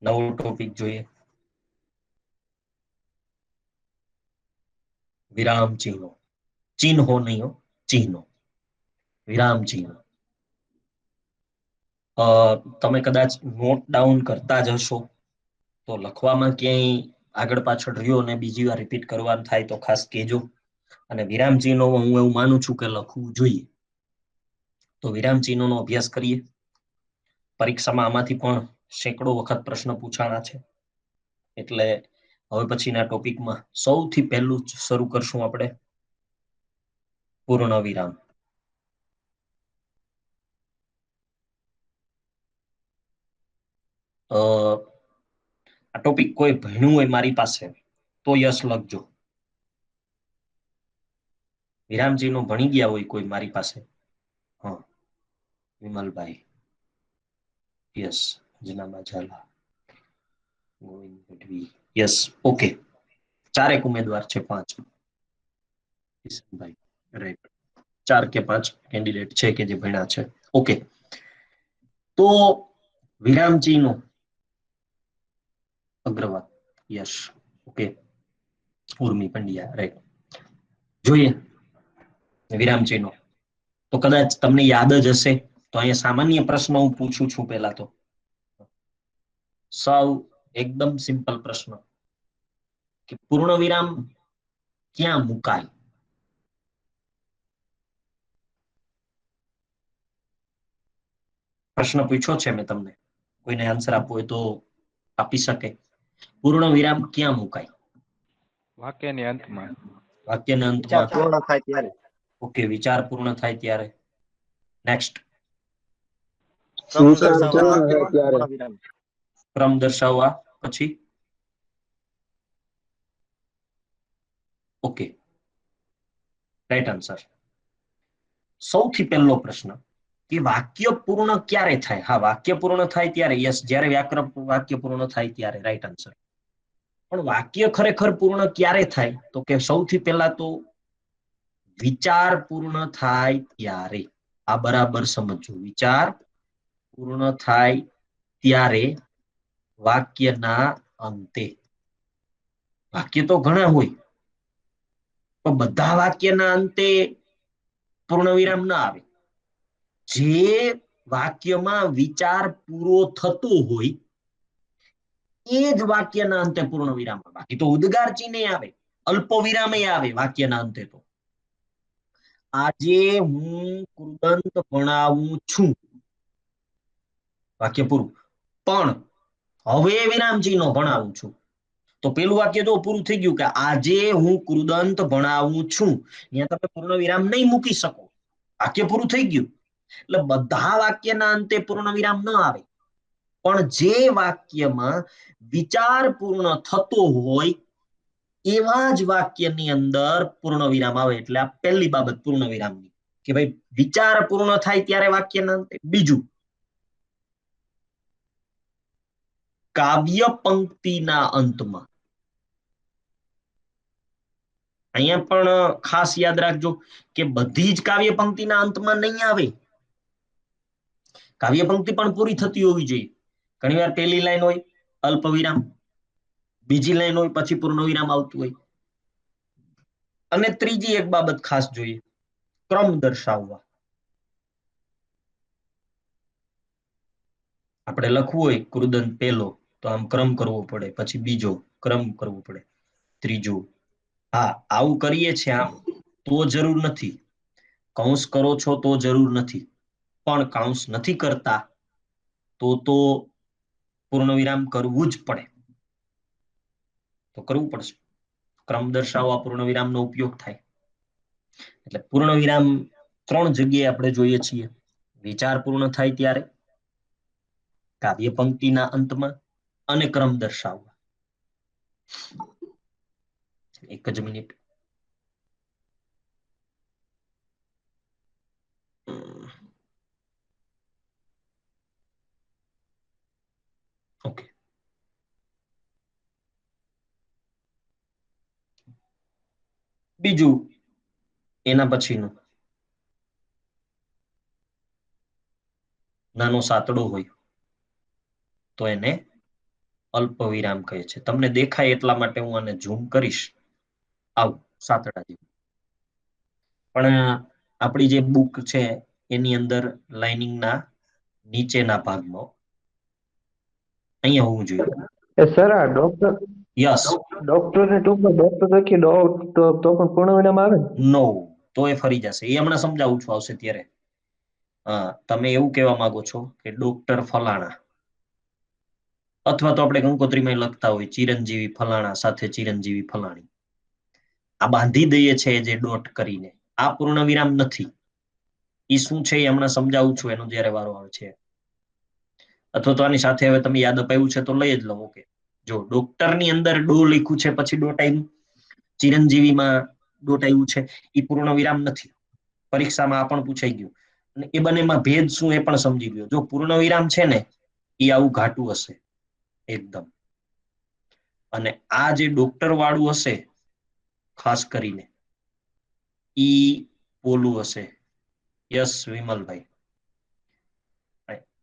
નવો ટોપિક જોઈએ. વિરામ ચિહ્નો. ચિહ્નો નહીં હો, ચિહ્નો. વિરામ ચિહ્નો. તમે કદાચ નોટ ડાઉન કરતા જ હશો, તો લખવામાં ક્યાંય આગળ પાછળ રહ્યો અને બીજી વાર રિપીટ કરવાનું થાય તો ખાસ કહેજો. અને વિરામ ચિહ્નો હું એવું માનું છું કે લખવું જોઈએ. તો વિરામ ચિહ્નોનો અભ્યાસ કરીએ. પરીક્ષામાં આમાંથી પણ સેંકડો વખત પ્રશ્ન પૂછાણા છે. એટલે હવે પછીના ટોપિકમાં સૌથી પહેલું શરૂ કરશું આપણે પૂર્ણ વિરામ. આ ટોપિક કોઈ ભણ્યું હોય મારી પાસે તો યસ લખજો. વિરામ ચિહ્નો ભણી ગયા હોય કોઈ મારી પાસે? હા, વિમલભાઈ. યસ. જનાબા ઝાલા. ગોવિંદ ગઢવી. યસ. ઓકે. 4 ઉમેદવાર છે, 5. કિશનભાઈ. રાઈટ. 4 કે 5 કેન્ડિડેટ છે કે જે ભણ્યા છે. ઓકે. તો વિરામ ચિહ્નો Agrawal. Yes. Okay. Urmi Pandya. Right. જોઈએ વિરામ ચિહ્નો. તો કદાચ તમને યાદ જ હશે તો અહીંયા સામાન્ય પ્રશ્ન હું પૂછું છું. પહેલા તો સાવ એકદમ સિમ્પલ પ્રશ્ન કે પૂર્ણ વિરામ ક્યાં મુકાય? પ્રશ્ન પૂછ્યો છે મેં તમને. કોઈને આન્સર આપવો હોય તો આપી શકે. પૂર્ણ વિરામ ક્યાં મુકાય? વાક્યની અંતમાં. વાક્યના અંતમાં. પૂર્ણ થાય ત્યારે. ઓકે. વિચાર પૂર્ણ થાય ત્યારે. નેક્સ્ટ. ક્રમ દર્શાવવા પછી. ઓકે. Right answer. સૌથી પહેલો પ્રશ્ન કે વાક્ય પૂર્ણ ક્યારે થાય? હા, વાક્ય પૂર્ણ થાય ત્યારે. યસ. જ્યારે વ્યાકરણ વાક્ય પૂર્ણ થાય ત્યારે. Right answer. પણ વાક્ય ખરેખર પૂર્ણ ક્યારે થાય? તો કે સૌથી પહેલા તો વિચાર પૂર્ણ થાય ત્યારે. આ બરાબર સમજો. વિચાર પૂર્ણ થાય ત્યારે વાક્યના અંતે. વાક્ય તો ઘણા હોય, પણ બધા વાક્યના અંતે પૂર્ણ વિરામ ના આવે. જે વાક્યમાં વિચાર પૂરો થતો હોય એ જ વાક્યના અંતે પૂર્ણ વિરામ. બાકી તો ઉદ્ગાર ચિહ્ન આવે, અલ્પ વિરામ આવે વાક્યના અંતે. તો આજે હું કૃદંત ભણાવું છું, વાક્ય પૂરું. પણ હવે વિરામ ચિહ્નો ભણાવું છું. તો પેલું વાક્ય તો પૂરું થઈ ગયું કે આજે હું કૃદંત ભણાવું છું. અહીંયા તમે પૂર્ણ વિરામ નહીં મૂકી શકો. વાક્ય પૂરું થઈ ગયું. એટલે બધા વાક્યના અંતે પૂર્ણ વિરામ ન આવે. પણ જે વાક્યમાં વિચાર પૂર્ણ થતો હોય એવા જ વાક્યની અંદર પૂર્ણ વિરામ આવે. એટલે આ પહેલી બાબત પૂર્ણ વિરામની કે ભાઈ વિચાર પૂર્ણ થાય ત્યારે વાક્યના અંતે. બીજું, કાવ્ય પંક્તિના અંતમાં. અહીંયા પણ ખાસ યાદ રાખજો કે બધી જ કાવ્ય પંક્તિના અંતમાં નહીં આવે. કાવ્ય પંક્તિ પણ પૂરી થતી હોવી જોઈએ. ઘણીવાર પહેલી લાઈન હોય અલ્પ વિરામ, બીજી લાઈન હોય પછી પૂર્ણ વિરામ આવતું હોય. અને ત્રીજી એક બાબત ખાસ જોઈએ, ક્રમ દર્શાવવા. આપણે લખવું હોય કૃદંત પહેલો તો આમ ક્રમ કરવો પડે, પછી બીજો ક્રમ કરવો પડે, ત્રીજો. હા, આવું કરીએ છીએ આમ તો જરૂર નથી. કૌંસ કરો છો તો જરૂર નથી. પણ કૌંસ નથી કરતા તો પૂર્ણ વિરામ કરવું જ પડે. તો કરવું પડશે. ક્રમ દર્શાવવા પૂર્ણ વિરામનો ઉપયોગ થાય. એટલે પૂર્ણ વિરામ 3 જગ્યાએ આપણે જોઈએ છીએ. વિચાર પૂર્ણ થાય ત્યારે, કાવ્ય પંક્તિના અંતમાં અને ક્રમ દર્શાવવા. એક જ મિનિટ. ઓકે. બીજું એના પછીનું નાનો સાતડો હોય તો એને અલ્પ વિરામ કહે છે. તમને દેખાય એટલા માટે હું આને ઝૂમ કરીશ. આવું સાતડા જેવું. પણ આપણી જે બુક છે એની અંદર લાઇનિંગના નીચેના ભાગમાં અહીંયા હોવું જોઈએ. સર આ ડોક્ટર યસ. ડોક્ટરને ટૂંકમાં ડોક્ટર લખી તો પણ પૂર્ણ વિરામ આવે ને? નો, તો એ ફરી જશે. એ હમણાં સમજાવું છું આવશે ત્યારે. હા, તમે એવું કહેવા માંગો છો કે ડોક્ટર ફલાણા, અથવા તો આપણે કંકોત્રીમાં લખતા હોય ચિરંજીવી ફલાણા સાથે ચિરંજીવી ફલાણી. આ બાંધી દઈએ છે જે ડોટ કરીને. આ પૂર્ણ વિરામ નથી. એ શું છે એ હમણાં સમજાવું છું એનો જ્યારે વારો આવે છે. અથવા તો આની સાથે હવે તમે યાદ અપાયું છે તો લઈ જ લો. ઓકે, જો ડોક્ટરની અંદર ડો લખ્યું છે પછી ડોટ આવ્યું, ચિરંજીવીમાં ડોટ આવ્યું છે, એ પૂર્ણ વિરામ નથી. પરીક્ષામાં આ પણ પૂછાઈ ગયું. અને એ બંનેમાં ભેદ શું એ પણ સમજી ગયો. જો પૂર્ણ વિરામ છે ને એ આવું ઘાટું હશે એકદમ, અને આ જે ડોક્ટર વાળું હશે ખાસ કરીને ઈ પોલું હશે. યસ વિમલભાઈ,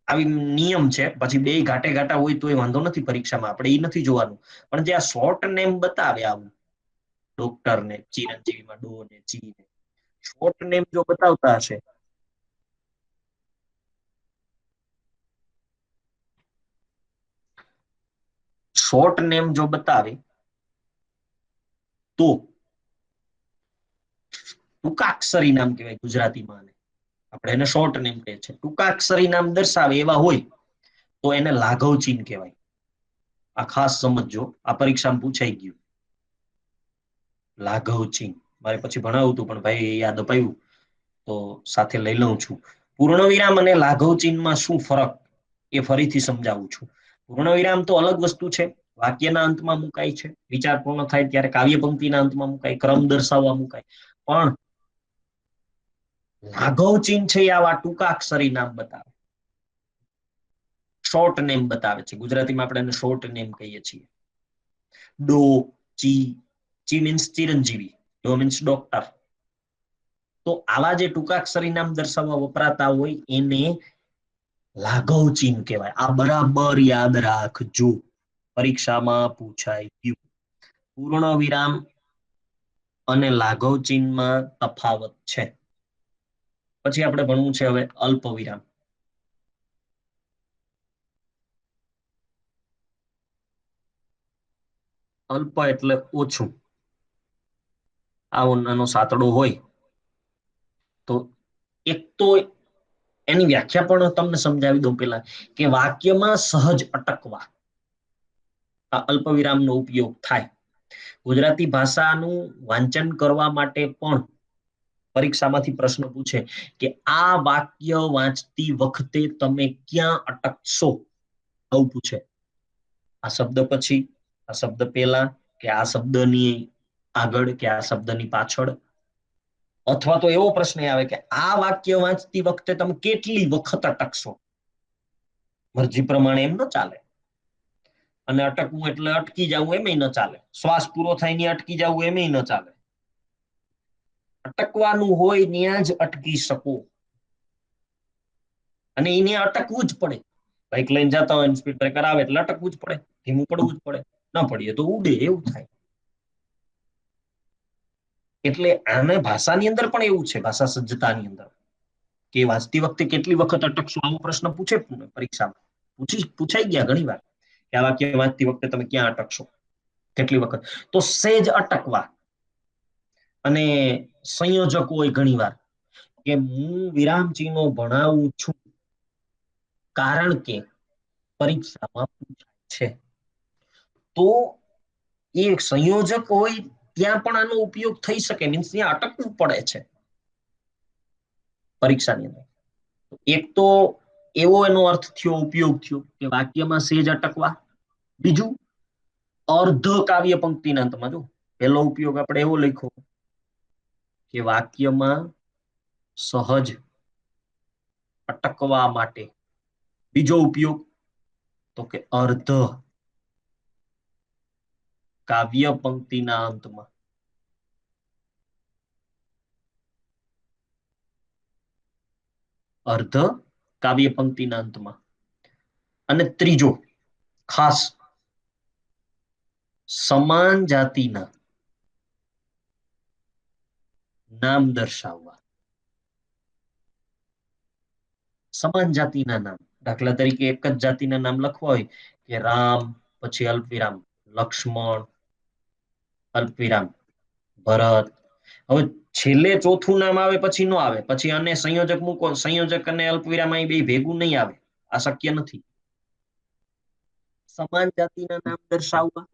આવી નિયમ છે. પછી બે ઘાટે ઘાટા હોય તો એ વાંધો નથી પરીક્ષામાં, આપણે એ નથી જોવાનું. પણ જે આ શોર્ટ નેમ બતાવે આવું ડોક્ટર ને ચિરંજીવીમાં ડો ને ચી ને શોર્ટ નેમ જો બતાવતા હશે શોર્ટ નેમ જો બતાવે તો ટૂંકાક્ષરી નામ કહેવાય ગુજરાતીમાં. આપણે એને શોર્ટ નેમ કહે છે. ટૂંકાક્ષરી નામ દર્શાવે એવા હોય તો એને લાઘવ ચિહ્ન કહેવાય. આ ખાસ સમજજો, આ પરીક્ષામાં પૂછાઈ ગયું. લાઘવ ચિહ્ન મારે પછી ભણાવું હતું પણ ભાઈ યાદ અપાયું તો સાથે લઈ લઉં છું. પૂર્ણ વિરામ અને લાઘવ ચિહ્નમાં શું ફરક એ ફરીથી સમજાવું છું. પૂર્ણ વિરામ તો અલગ વસ્તુ છે, વાક્યના અંતમાં મુકાય છે, વિચાર પૂર્ણ થાય ત્યારે કાવ્ય પંક્તિના અંતમાં મુકાય, ક્રમ દર્શાવવા મુકાય. પણ લાઘવ ચિહ્ન છે એ આવા ટૂંકાક્ષરી નામ બતાવે, શોર્ટ નેમ બતાવે છે. ગુજરાતીમાં આપણે એને શોર્ટ નેમ કહીએ છીએ. ડો, ચી, ચી મીન્સ ચિરંજીવી, ડો મીન્સ ડોક્ટર. તો આવા જે ટૂંકાક્ષરી નામ દર્શાવવા વપરાતા હોય એને લાઘવ ચિહ્ન કહેવાય. આ બરાબર યાદ રાખજો, પરીક્ષામાં પૂછાય ગયું. પૂર્ણ વિરામ અને લાઘવ ચિહ્નમાં તફાવત છે. પછી આપણે ભણવું છે હવે અલ્પ વિરામ. અલ્પ એટલે ઓછું. આવો નાનો સાતડો હોય તો એક તો એની વ્યાખ્યા પણ તમને સમજાવી દઉં પેલા, કે વાક્યમાં સહજ અટકવા આ અલ્પ વિરામનો ઉપયોગ થાય. ગુજરાતી ભાષાનું વાંચન કરવા માટે પણ પરીક્ષામાંથી પ્રશ્ન પૂછે કે આ વાક્ય વાંચતી વખતે તમે ક્યાં અટકશો, આવું પૂછે. આ શબ્દ પછી, આ શબ્દ પહેલા, કે આ શબ્દની આગળ, કે આ શબ્દની પાછળ. અથવા તો એવો પ્રશ્ન આવે કે આ વાક્ય વાંચતી વખતે તમે કેટલી વખત અટકશો. મરજી પ્રમાણે એમ ન ચાલે. અને અટકવું એટલે અટકી જવું એમ ન ચાલે. શ્વાસ પૂરો થાય ને અટકી જવું એમ ન ચાલે. અટકવાનું હોય ત્યાં જ અટકી શકો, અને એને અટકવું જ પડે. બાઇક લઈને જતા હોય સ્પીડ બ્રેકર આવે એટલે અટકવું જ પડે, ધીમું પડવું જ પડે. ના પડીએ તો ઉડે, એવું થાય. એટલે આને ભાષાની અંદર પણ એવું છે, ભાષા સજ્જતાની અંદર, કે વાંચતી વખતે કેટલી વખત અટકશો આવો પ્રશ્ન પૂછે પરીક્ષામાં. પૂછાઈ ગયા ઘણી વાર કે આ વાક્ય વાંચતી વખતે તમે ક્યાં અટકશો, કેટલી વખત. તો સેજ અટકવા. અને સંયોજક હોય ઘણી વાર કે હું વિરામ ચિહ્નો ભણાવું છું કારણ કે પરીક્ષામાં પૂછાય છે. તો એ સંયોજક હોય ત્યાં પણ આનો ઉપયોગ થઈ શકે, મીન્સ ત્યાં અટકવું પડે છે પરીક્ષાની અંદર. એક તો એવો એનો અર્થ થયો, ઉપયોગ થયો કે વાક્યમાં સેજ અટકવા. બીજું અર્ધ કાવ્ય પંક્તિના અંતમાં, જો પેલો ઉપયોગ આપણે એવો લખ્યો કે વાક્યમાં સહજ અટકવા માટે. બીજો ઉપયોગ તો કે અર્ધ કાવ્ય પંક્તિના અંતમાં. અર્ધ કાવ્ય પંક્તિના અંતમાં. અને ત્રીજો ખાસ સમાન જાતિના નામ દર્શાવવા. સમાન જાતિના નામ, દાખલા તરીકે એક જ જાતિના નામ લખવા હોય કે રામ પછી અલ્પવિરામ લક્ષ્મણ અલ્પવિરામ ભરત. હવે છેલ્લે ચોથું નામ આવે પછી નો આવે, પછી અને સંયોજક મૂકો, સંયોજક અને અલ્પવિરામ અહીં બે ભેગું નહીં આવે, આ શક્ય નથી. સમાન જાતિના નામ દર્શાવવા,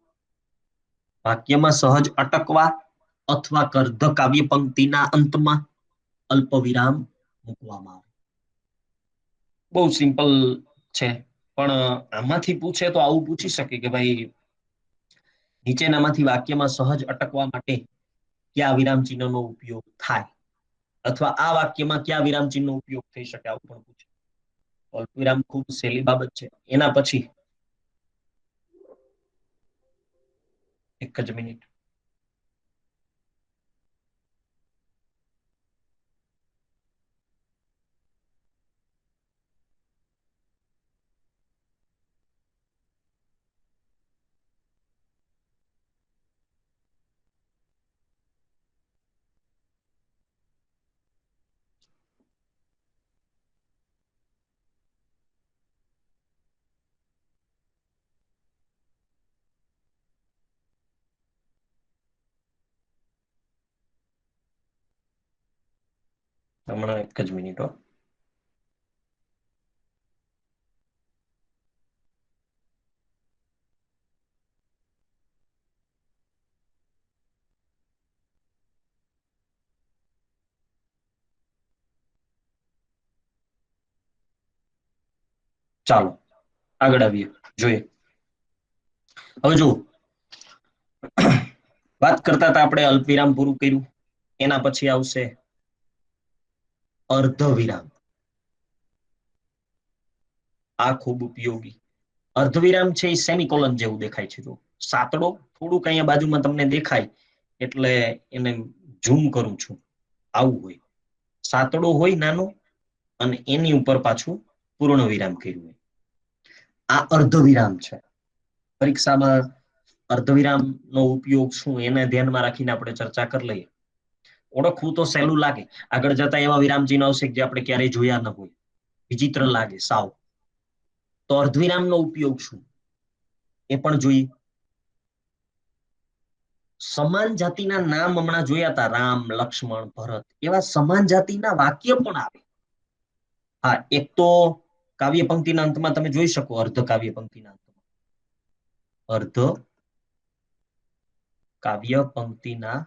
વાક્યમાં સહજ અટકવા અથવા અર્ધ કાવ્ય પંક્તિના અંતમાં અલ્પ વિરામ મૂકવામાં આવે. બહુ સિમ્પલ છે, પણ આમાંથી પૂછે તો આવું પૂછી શકે કે ભાઈ નીચેનામાંથી વાક્યમાં સહજ અટકવા માટે કયા વિરામ ચિહ્નનો ઉપયોગ થાય, અથવા આ વાક્યમાં કયા વિરામ ચિહ્નનો ઉપયોગ થઈ શકે, આવું પણ પૂછે. અલ્પ વિરામ ખૂબ સહેલી બાબત છે. એના પછી એક જ મિનિટ. હમણાં એક જ મિનિટ હો. ચાલો આગળ આવીએ, જોઈએ. હવે જો વાત કરતા હતા આપણે, અલ્પવિરામ પૂરું કર્યું, એના પછી આવશે અર્ધ વિરામ. આ ખૂબ ઉપયોગી. અર્ધવિરામ છે એ સેમિકોલન જેવું દેખાય છે. જો સાતડો થોડુંક અહીંયા બાજુમાં તમને દેખાય એટલે એને ઝૂમ કરું છું, આવું હોય. સાતડો હોય નાનો અને એની ઉપર પાછું પૂર્ણ વિરામ કર્યું હોય. આ અર્ધવિરામ છે. પરીક્ષામાં અર્ધવિરામ નો ઉપયોગ શું એને ધ્યાનમાં રાખીને આપણે ચર્ચા કરી લઈએ. ઓળખવું તો સહેલું લાગે, આગળ જતા એવા વિરામ ચિહ્ન આવશે જે આપણે ક્યારેય જોયા ન હોય, વિચિત્ર લાગે સાવ. તો અર્ધવિરામનો ઉપયોગ શું એ પણ જોઈએ. સમાન જાતિના નામ હમણાં જોયા હતા, રામ લક્ષ્મણ ભરત, એવા સમાન જાતિના વાક્ય પણ આવે. હા, એક તો કાવ્ય પંક્તિના અંતમાં તમે જોઈ શકો, અર્ધ કાવ્ય પંક્તિના અંતમાં, અર્ધ કાવ્ય પંક્તિના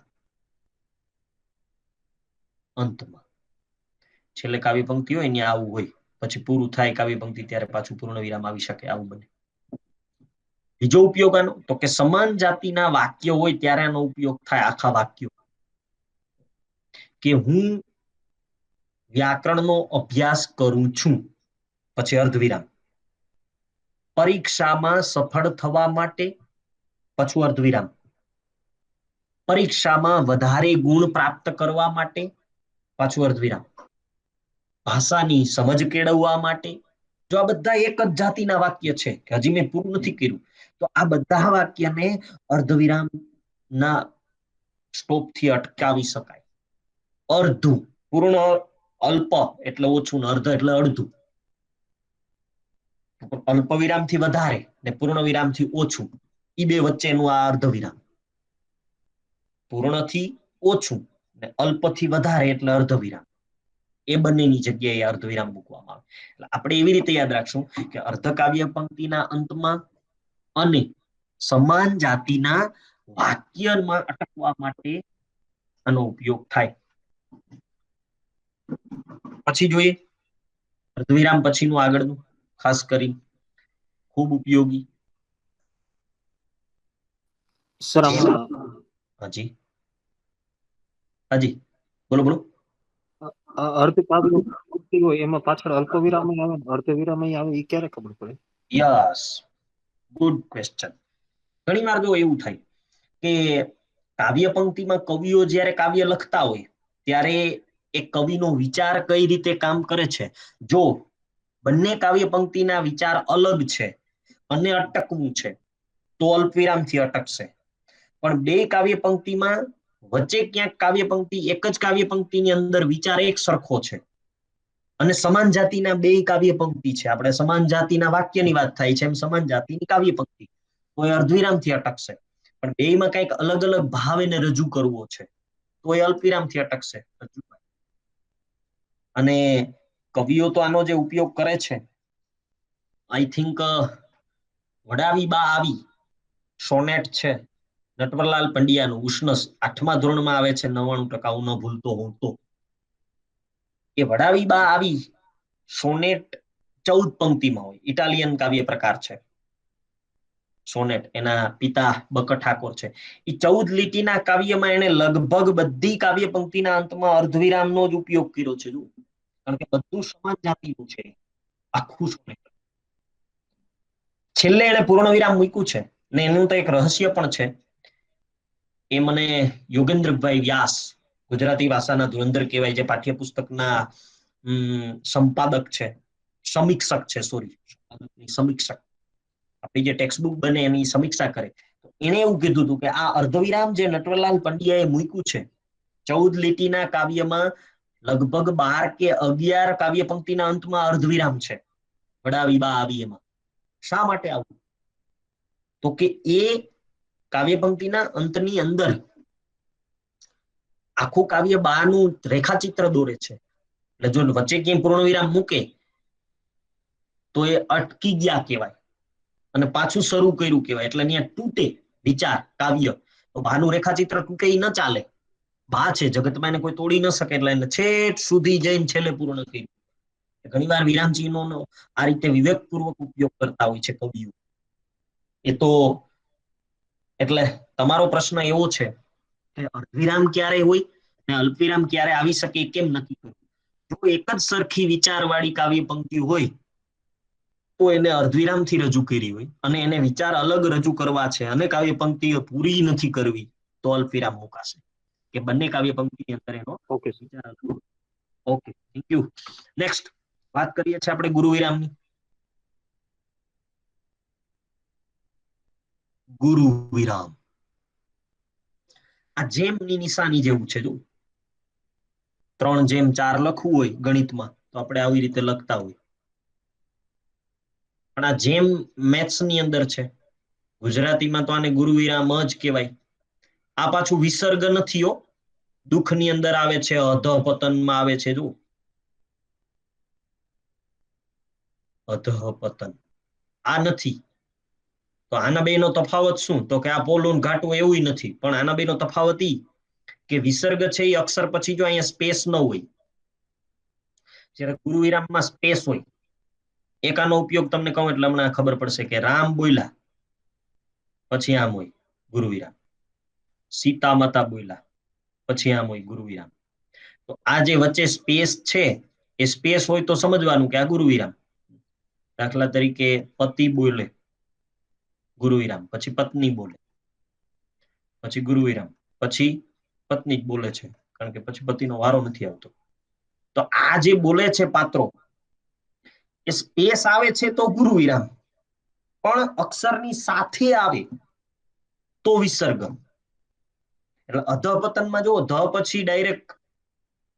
અંતમાં છેલ્લે કાવ્ય પંક્તિ હોય ને આવું હોય, પછી પૂરું થાય કાવ્ય પંક્તિ ત્યારે પાછું પૂર્ણ વિરામ આવી શકે, આવું બને. બીજો ઉપયોગ આનો તો કે સમાન જાતિના વાક્ય હોય ત્યારે આનો ઉપયોગ થાય, આખા વાક્યો. કે હું વ્યાકરણનો અભ્યાસ કરું છું, પછી અર્ધવિરામ. પરીક્ષામાં સફળ થવા માટે, પાછું અર્ધવિરામ. પરીક્ષામાં વધારે ગુણ પ્રાપ્ત કરવા માટે, પાછું અર્ધવિરામ. ભાષાની સમજ કેળવવા માટે. જો આ બધા એક જ જાતિના વાક્ય છે, કે હજી મેં પૂરું નથી કર્યું, તો આ બધા વાક્યને અર્ધવિરામ ના સ્ટોપથી અટકાવી શકાય. અર્ધું, પૂર્ણ અલ્પ એટલે ઓછું, અર્ધ એટલે અડધું. અલ્પ વિરામથી વધારે ને પૂર્ણ વિરામથી ઓછું, એ બે વચ્ચેનું આ અર્ધવિરામ. પૂર્ણથી ઓછું ને અલ્પથી વધારે એટલે અર્ધવિરામ. એ બંનેની જગ્યાએ અર્ધવિરામ મૂકવામાં આવે. એટલે આપણે એવી રીતે યાદ રાખશું કે અર્ધકાવ્ય પંક્તિના અંતમાં અને સમાન જાતિના વાક્યમાં અટકવા માટે આનો ઉપયોગ થાય. પછી જોઈએ અર્ધવિરામ પછીનું આગળનું, ખાસ કરી ખૂબ ઉપયોગી. સર હાજી હાજી, બોલો બોલો. અર્ધ કાવ્ય પંક્તિ હોય એમાં પાછળ અલ્પ વિરામ આવે, અર્ધ વિરામ આવે, એ ક્યારે ખબર પડે? Yes, good question. ઘણી વાર જો એવું થાય કે કાવ્ય પંક્તિમાં કવિઓ જ્યારે કાવ્ય લખતા હોય ત્યારે એ કવિનો વિચાર કઈ રીતે કામ કરે છે. જો બંને કાવ્ય પંક્તિના વિચાર અલગ છે અને અટકવું છે તો અલ્પવિરામથી અટકશે. પણ બે કાવ્ય પંક્તિમાં વચ્ચે ક્યાંક કાવ્ય પંક્તિ એક જ કાવ્ય પંક્તિની અંદર વિચાર એક સરખો છે અને સમાન જાતિના બે કાવ્ય પંક્તિ છે. આપણે સમાન જાતિના વાક્યની વાત થાય છે એમ સમાન જાતિની કાવ્ય પંક્તિ કોઈ અર્ધવિરામથી અટકશે, પણ બેમાં કંઈક અલગ અલગ ભાવ એને રજૂ કરવો છે તો એ અલ્પવિરામથી અટકશે. અને કવિઓ તો આનો જે ઉપયોગ કરે છે, આઈ થિંક વડાવી બા આવી સોનેટ છે નટવરલાલ પંડ્યાનું ઉષ્ણસ 8મા ધોરણમાં આવે છે, 99% હું ન ભૂલતો હોઉં તો. એ વડાવી બા આવી સોનેટ 14 પંક્તિમાં હોય, ઇટાલિયન કાવ્ય પ્રકાર છે સોનેટ. એના પિતા બકર ઠાકોર છે. એ 14 લીટીના કાવ્યમાં એને લગભગ બધી કાવ્ય પંક્તિના અંતમાં અર્ધવિરામનો જ ઉપયોગ કર્યો છે, કારણ કે બધું સમાન જાતિનું છે આખું સોનેટ. છેલ્લે એને પૂર્ણ વિરામ મૂક્યું છે ને એનું તો એક રહસ્ય પણ છે. એ મને યોગેન્દ્રભાઈ વ્યાસ, ગુજરાતી ભાષાના ધુરંધર કહેવાય, જે પાઠ્યપુસ્તકના સંપાદક છે, સમીક્ષક છે, સમીક્ષક, આપણી જે ટેક્સ્ટબુક બને એની સમીક્ષા કરે, એને એવું કીધું હતું કે આ અર્ધવિરામ જે નટવરલાલ પંડ્યાએ મૂક્યું છે 14 લીટીના કાવ્યમાં લગભગ 12 કે 11 કાવ્ય પંક્તિના અંતમાં અર્ધવિરામ છે વડાવી બા આવી એમાં. શા માટે આવું? તો કે એ કાવ્ય પંક્તિના અંતની અંદર આખું કાવ્ય બાનું રેખાચિત્ર દોરે છે, એટલે જો વચ્ચે ક્યાંય પૂર્ણ વિરામ મૂકે તો એ અટકી ગયા કહેવાય અને પાછું શરૂ કર્યું કહેવાય, એટલે અહીંયા તૂટે વિચાર કાવ્ય. તો બાનું રેખાચિત્ર તૂટે એ ન ચાલે, બા છે જગતમાં એને કોઈ તોડી ન શકે, એટલે એને છેટ સુધી જઈને છેલ્લે પૂર્ણ કર્યું. ઘણીવાર વિરામ ચિહ્નોનો આ રીતે વિવેકપૂર્વક ઉપયોગ કરતા હોય છે કવિઓ. એ તો એટલે તમારો પ્રશ્ન એવો છે કે અર્ધવિરામ ક્યારે હોય ને અલ્પવિરામ ક્યારે આવી શકે કેમ નક્કી કરવું? જો એક જ સરખી વિચારવાળી કાવ્ય પંક્તિ હોય તો એને અર્ધવિરામથી રજૂ કરી હોય અને એને વિચાર અલગ રજૂ કરવા છે અને કાવ્ય પંક્તિઓ પૂરી નથી કરવી તો અલ્પવિરામ મુકાશે, કે બંને કાવ્ય પંક્તિની અંદર એનો ઓકે સર. વિચાર અલગ. Okay, thank you. નેક્સ્ટ વાત કરીએ છીએ આપણે ગુરુ વિરામની. ગુરુ વિરામ આ જેમની નિશાની જેવું છે. જો 3:4 લખવું હોય ગણિતમાં તો આપણે આવી રીતે લખતા હોય, પણ આ જેમ મેથ્સ ની અંદર છે, ગુજરાતીમાં તો આને ગુરુ વિરામ જ કહેવાય. આ પાછું વિસર્ગ નથી હો, દુઃખની અંદર આવે છે, અધઃપતનમાં આવે છે. જો અધઃપતન આ નથી, તો આના બેનો તફાવત શું? તો કે આ પોલું ઘાટું એવું નથી, પણ આના બેનો તફાવત ઈ કે વિસર્ગ છે એ અક્ષર પછી જો અહીંયા સ્પેસ ન હોય, જ્યારે ગુરુ વિરામમાં સ્પેસ હોય. એક આનો ઉપયોગ તમને કહું એટલે હમણાં ખબર પડશે કે રામ બોલ્યા પછી આમ હોય ગુરુ વિરામ, સીતા માતા બોલ્યા પછી આમ હોય ગુરુ વિરામ. તો આ જે વચ્ચે સ્પેસ છે એ સ્પેસ હોય તો સમજવાનું કે આ ગુરુ વિરામ. દાખલા તરીકે પતિ બોલે ગુરુ વિરામ, પછી પત્ની બોલે પછી ગુરુ વિરામ, પછી પત્ની જ બોલે છે કારણ કે પછી પતિનો વારો નથી આવતો. તો આ જે બોલે છે પાત્રો એ સ્પેસ આવે છે તો ગુરુ વિરામ, પણ અક્ષરની સાથે આવે તો વિસર્ગ. એટલે અધઃપતનમાં જુઓ ધ પછી ડાયરેક્ટ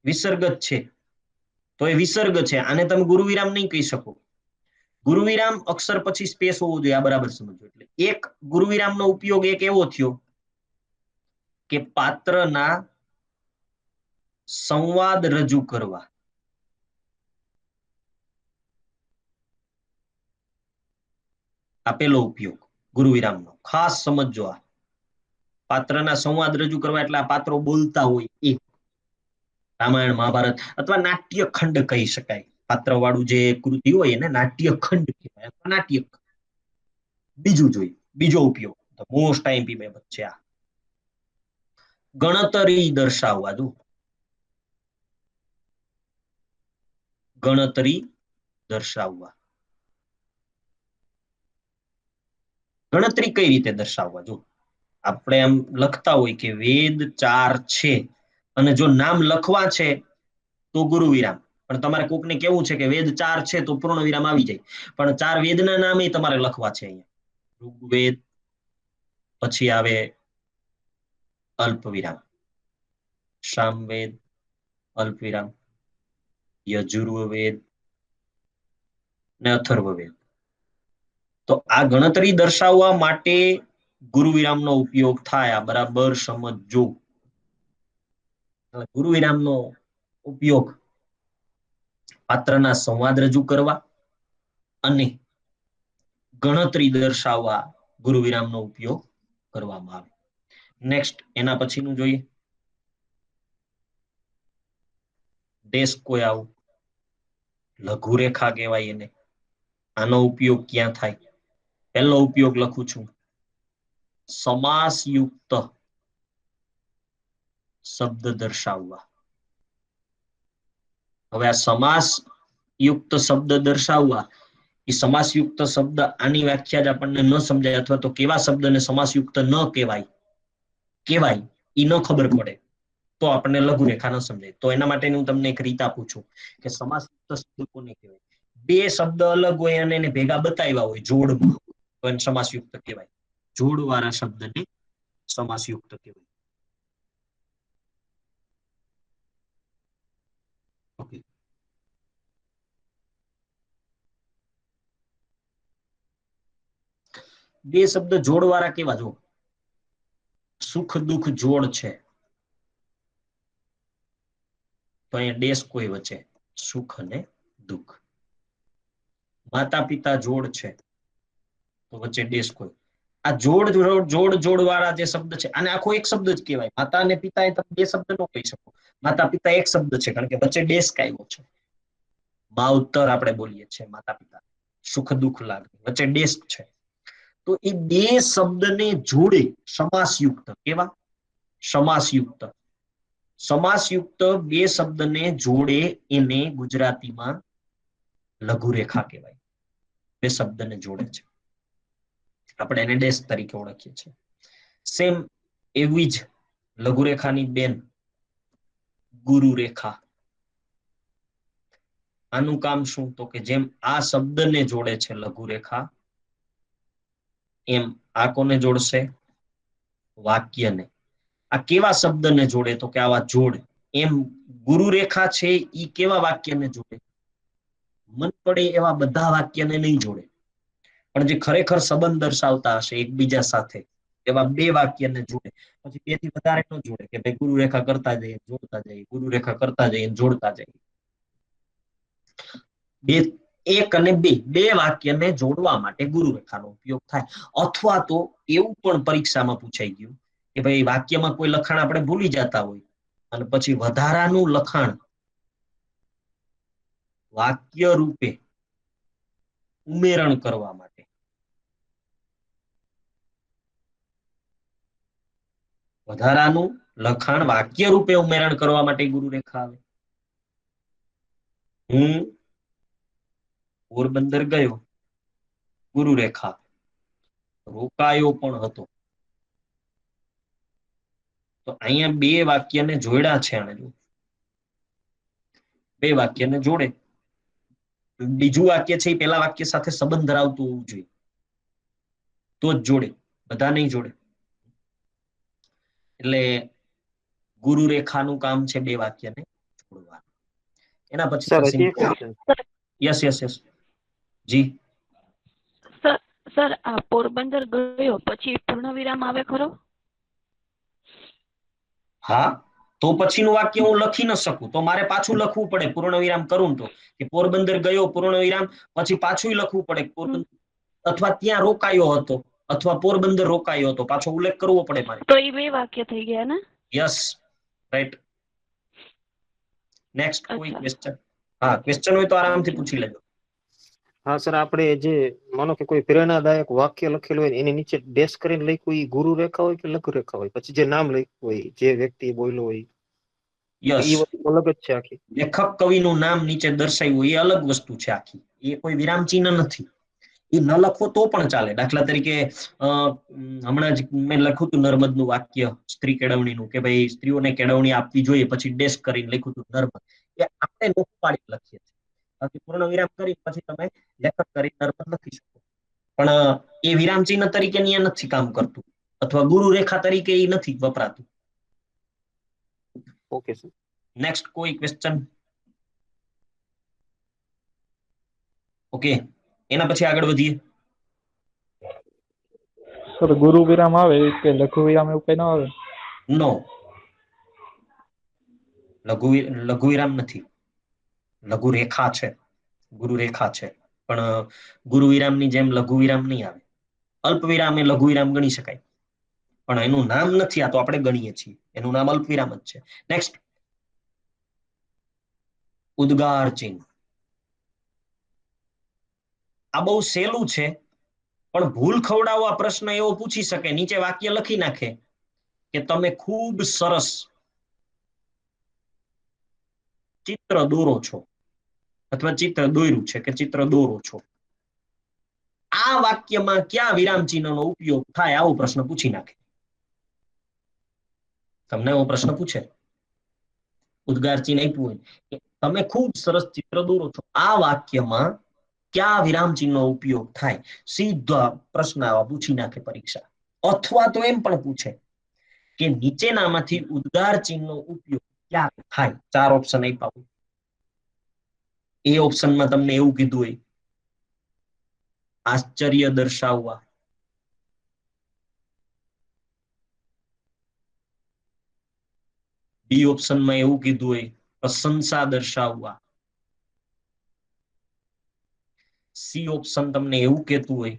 વિસર્ગ જ છે તો એ વિસર્ગ છે, આને તમે ગુરુ વિરામ નહીં કહી શકો. ગુરુ વિરામ અક્ષર પછી સ્પેસ હોવો જોઈએ, આ બરાબર સમજો. એટલે એક ગુરુ વિરામનો ઉપયોગ એક એવો થયો કે પાત્રના સંવાદ રજૂ કરવા. આપેલો ઉપયોગ ગુરુ વિરામનો ખાસ સમજો. આ પાત્રના સંવાદ રજૂ કરવા એટલે આ પાત્રો બોલતા હોય એ રામાયણ મહાભારત અથવા નાટ્ય ખંડ કહી શકાય. પાત્ર વાળું જે કૃતિ હોય એને નાટ્ય ખંડ કહેવાય અથવા નાટ્ય. બીજું જોઈએ, બીજો ઉપયોગ મોસ્ટ આઈમ્પી બાબત છે આ ગણતરી દર્શાવવા. જો ગણતરી દર્શાવવા, ગણતરી કઈ રીતે દર્શાવવા? જો આપણે એમ લખતા હોય કે વેદ 4 છે અને જો નામ લખવા છે તો ગુરુ વિરામ, પણ તમારે કોકને કેવું છે કે વેદ 4 છે તો પૂર્ણ વિરામ આવી જાય, પણ 4 વેદના નામ તમારે લખવા છે. અહીંયા ઋગ્વેદ, પછી આવે અલ્પ વિરામ, સામવેદ અલ્પ વિરામ, યજુર્વેદ ને અથર્વવેદ. તો આ ગણતરી દર્શાવવા માટે ગુરુ વિરામનો ઉપયોગ થાય, આ બરાબર સમજજો. ગુરુ વિરામનો ઉપયોગ પાત્રના સંવાદ રજૂ કરવા અને ગણતરી દર્શાવવા ગુરુ વિરામનો ઉપયોગ કરવામાં આવે. નેક્સ્ટ એના પછીનું જોઈએ, ડેશ કોઈ આવું લઘુ રેખા કહેવાય એને. આનો ઉપયોગ ક્યાં થાય? પહેલો ઉપયોગ લખું છું, સમાસયુક્ત શબ્દ દર્શાવવા. હવે આ સમાસ યુક્ત શબ્દ દર્શાવવા, એ સમાસયુક્ત શબ્દ આની વ્યાખ્યા જ આપણને ન સમજાય, અથવા તો કેવા શબ્દને સમાસયુક્ત ન કહેવાય એ ન ખબર પડે તો આપણને લઘુ રેખા ન સમજાય. તો એના માટે હું તમને એક રીત આપું છું કે સમાસયુક્ત શબ્દ કોને કહેવાય. બે શબ્દ અલગ હોય અને એને ભેગા બતાવ્યા હોય જોડમાં, તો એને સમાસયુક્ત કહેવાય. જોડવાળા શબ્દને સમાસયુક્ત કહેવાય. ઓકે, બે શબ્દ જોડવાળા કેવા? જો સુખ દુઃખ જોડ છે તો અહીંયા ડેશ કોઈ વચ્ચે, સુખ અને દુઃખ. માતા પિતા જોડ છે તો વચ્ચે ડેશ કોઈ. આ જોડ વાળા જે શબ્દ છે આને આખો એક શબ્દ જ કહેવાય. માતા અને પિતા એ તમે બે શબ્દ ન કહી શકો. માતા પિતા એક શબ્દ છે કારણ કે વચ્ચે ડેશ કાયવો છે. માવતર આપણે બોલીએ છીએ માતા પિતા, સુખ દુઃખ લાગણી, વચ્ચે ડેશ છે. તો એ બે શબ્દને જોડે સમાસયુક્ત કેવા? સમાસયુક્ત. સમાસયુક્ત બે શબ્દને જોડે એને ગુજરાતીમાં લઘુ રેખા કહેવાય. બે શબ્દને જોડે છે, આપણે એને ડેશ તરીકે ઓળખીએ છીએ. સેમ એવી જ લઘુ રેખાની બેન ગુરુ રેખા. આનું કામ શું? તો કે જેમ આ શબ્દને જોડે છે લઘુ રેખા, એમ આ કોને જોડશે? વાક્યને. આ કેવા શબ્દને જોડે? તો કે આવા જોડ. એમ ગુરુ રેખા છે ઈ કેવા વાક્યને જોડે? મન પડે એવા બધા વાક્યને નહીં જોડે, પણ જે ખરેખર સંબંધ દર્શાવતા હશે એકબીજા સાથે એવા બે વાક્યને જોડે. પછી બે થી વધારે ન જોડે કે ભાઈ ગુરુ રેખા કરતા જઈએ જોડતા જઈએ, ગુરુ રેખા કરતા જઈએ જોડતા જઈએ. બે, એક અને બે વાક્યને જોડવા માટે ગુરુ રેખાનો ઉપયોગ થાય. અથવા તો એવું પણ પરીક્ષામાં પૂછાઈ ગયું કે ભાઈ વાક્યમાં કોઈ લખાણ આપણે ભૂલી જતા હોય અને પછી વધારાનું લખાણ વાક્ય રૂપે ઉમેરણ કરવા માટે વધારાનું લખાણ વાક્ય રૂપે ઉમેરણ કરવા માટે ગુરુ રેખા આવે. હું પોરબંદર ગયો, ગુરુ રેખા. રોકાયો પણ હતો. તો અહીંયા બે વાક્યને જોડ્યા છે આને, બે વાક્યને જોડે. બીજું વાક્ય છે એ પેલા વાક્ય સાથે સંબંધ ધરાવતું હોવું જોઈએ તો જ જોડે, બધા નહીં જોડે. એટલે ગુરુ રેખાનું કામ છે બે વાક્યને જોડવાનું. એના પછી યસ યસ યસ જી સર, આ પોરબંદર ગયો પછી પૂર્ણ વિરામ આવે ખરો? હા, તો પછીનું વાક્ય હું લખી ન શકું, તો મારે પાછું લખવું પડે. પૂર્ણ વિરામ કરું તો કે પોરબંદર ગયો પૂર્ણ વિરામ, પછી પાછું લખવું પડે પોરબંદર, અથવા ત્યાં રોકાયો હતો, અથવા પોરબંદર રોકાયો હતો, પાછો ઉલ્લેખ કરવો પડે મારે. તો એ બે વાક્ય થઈ ગયા ને? Yes, right. નેક્સ્ટ કોઈ ક્વેશ્ચન? હા, ક્વેશ્ચન હોય તો આરામથી પૂછી લેજો. હા સર, આપણે જે માનો કે કોઈ પ્રેરણાદાયક વાક્ય લખેલું હોય એની નીચે ડેશ કરીને લખ્યું એ ગુરુ રેખા હોય કે લઘુ રેખા હોય? પછી જે નામ લખ્યું હોય, જે વ્યક્તિ બોલ્યો હોય, યસ, એ વસ્તુ અલગ જ છે આખી. લેખક કવિનું નામ નીચે દર્શાવ્યું એ અલગ વસ્તુ છે આખી. એ કોઈ વિરામ ચિહ્ન નથી. એ ન લખો તો પણ ચાલે. દાખલા તરીકે હમણાં જ મેં લખ્યું હતું નર્મદનું વાક્ય, સ્ત્રી કેળવણીનું, કે ભાઈ સ્ત્રીઓને કેળવણી આપવી જોઈએ, પછી ડેશ કરીને લખ્યું હતું નર્મદ. એ આપણે નોટ પાડી લખીએ છીએ. બાકી પૂર્ણ વિરામ કરી પછી તમે લેખક કરી નર્મદ લખી શકો, પણ એ વિરામ ચિહ્ન તરીકે અહીંયા નથી કામ કરતું, અથવા ગુરુ રેખા તરીકે એ નથી વપરાતું. Okay sir. નેક્સ્ટ કોઈ ક્વેશ્ચન? ઓકે, એના પછી આગળ વધીએ. સર ગુરુ વિરામ આવે કે લઘુ વિરામ એવું કઈ ના આવે? નો, લઘુ વિરામ નથી, લઘુ રેખા છે, ગુરુ રેખા છે, પણ ગુરુ વિરામની જેમ લઘુ વિરામ નહીં આવે. અલ્પ વિરામ એ લઘુ વિરામ ગણી શકાય, પણ એનું નામ નથી, આ તો આપણે ગણીએ છીએ, એનું નામ અલ્પ વિરામ જ છે. નેક્સ્ટ, ઉદ્ગાર ચિહ્ન. આ બહુ સહેલું છે, પણ ભૂલ ખવડાવવા પ્રશ્ન એવો પૂછી શકે, નીચે વાક્ય લખી નાખે કે તમે ખૂબ સરસ ચિત્ર દોરો છો, અથવા ચિત્ર દોર્યું છે કે ચિત્ર દોરો છો. આ વાક્યમાં ક્યાં વિરામ ચિહ્નનો ઉપયોગ થાય, આવો પ્રશ્ન પૂછી નાખે. તમને એવો પ્રશ્ન પૂછે, ઉદ્ગાર ચિહ્ન આપ્યું હોય કે તમે ખૂબ સરસ ચિત્ર દોરો છો, આ વાક્યમાં ક્યાં વિરામ ચિહ્નનો ઉપયોગ થાય, સીધા પ્રશ્ન આવા પૂછી નાખે પરીક્ષા. અથવા તો એમ પણ પૂછે કે નીચેનામાંથી ઉદ્ગાર ચિહ્નનો ઉપયોગ ક્યાં થાય. 4 ઓપ્શન આપ્યા હોય, એ ઓપ્શનમાં તમને એવું કીધું હોય, આશ્ચર્ય દર્શાવવા, બી ઓપ્શનમાં એવું કીધું હોય, પ્રશંસા દર્શાવવા, સી ઓપ્શન તમને એવું કહેતું હોય,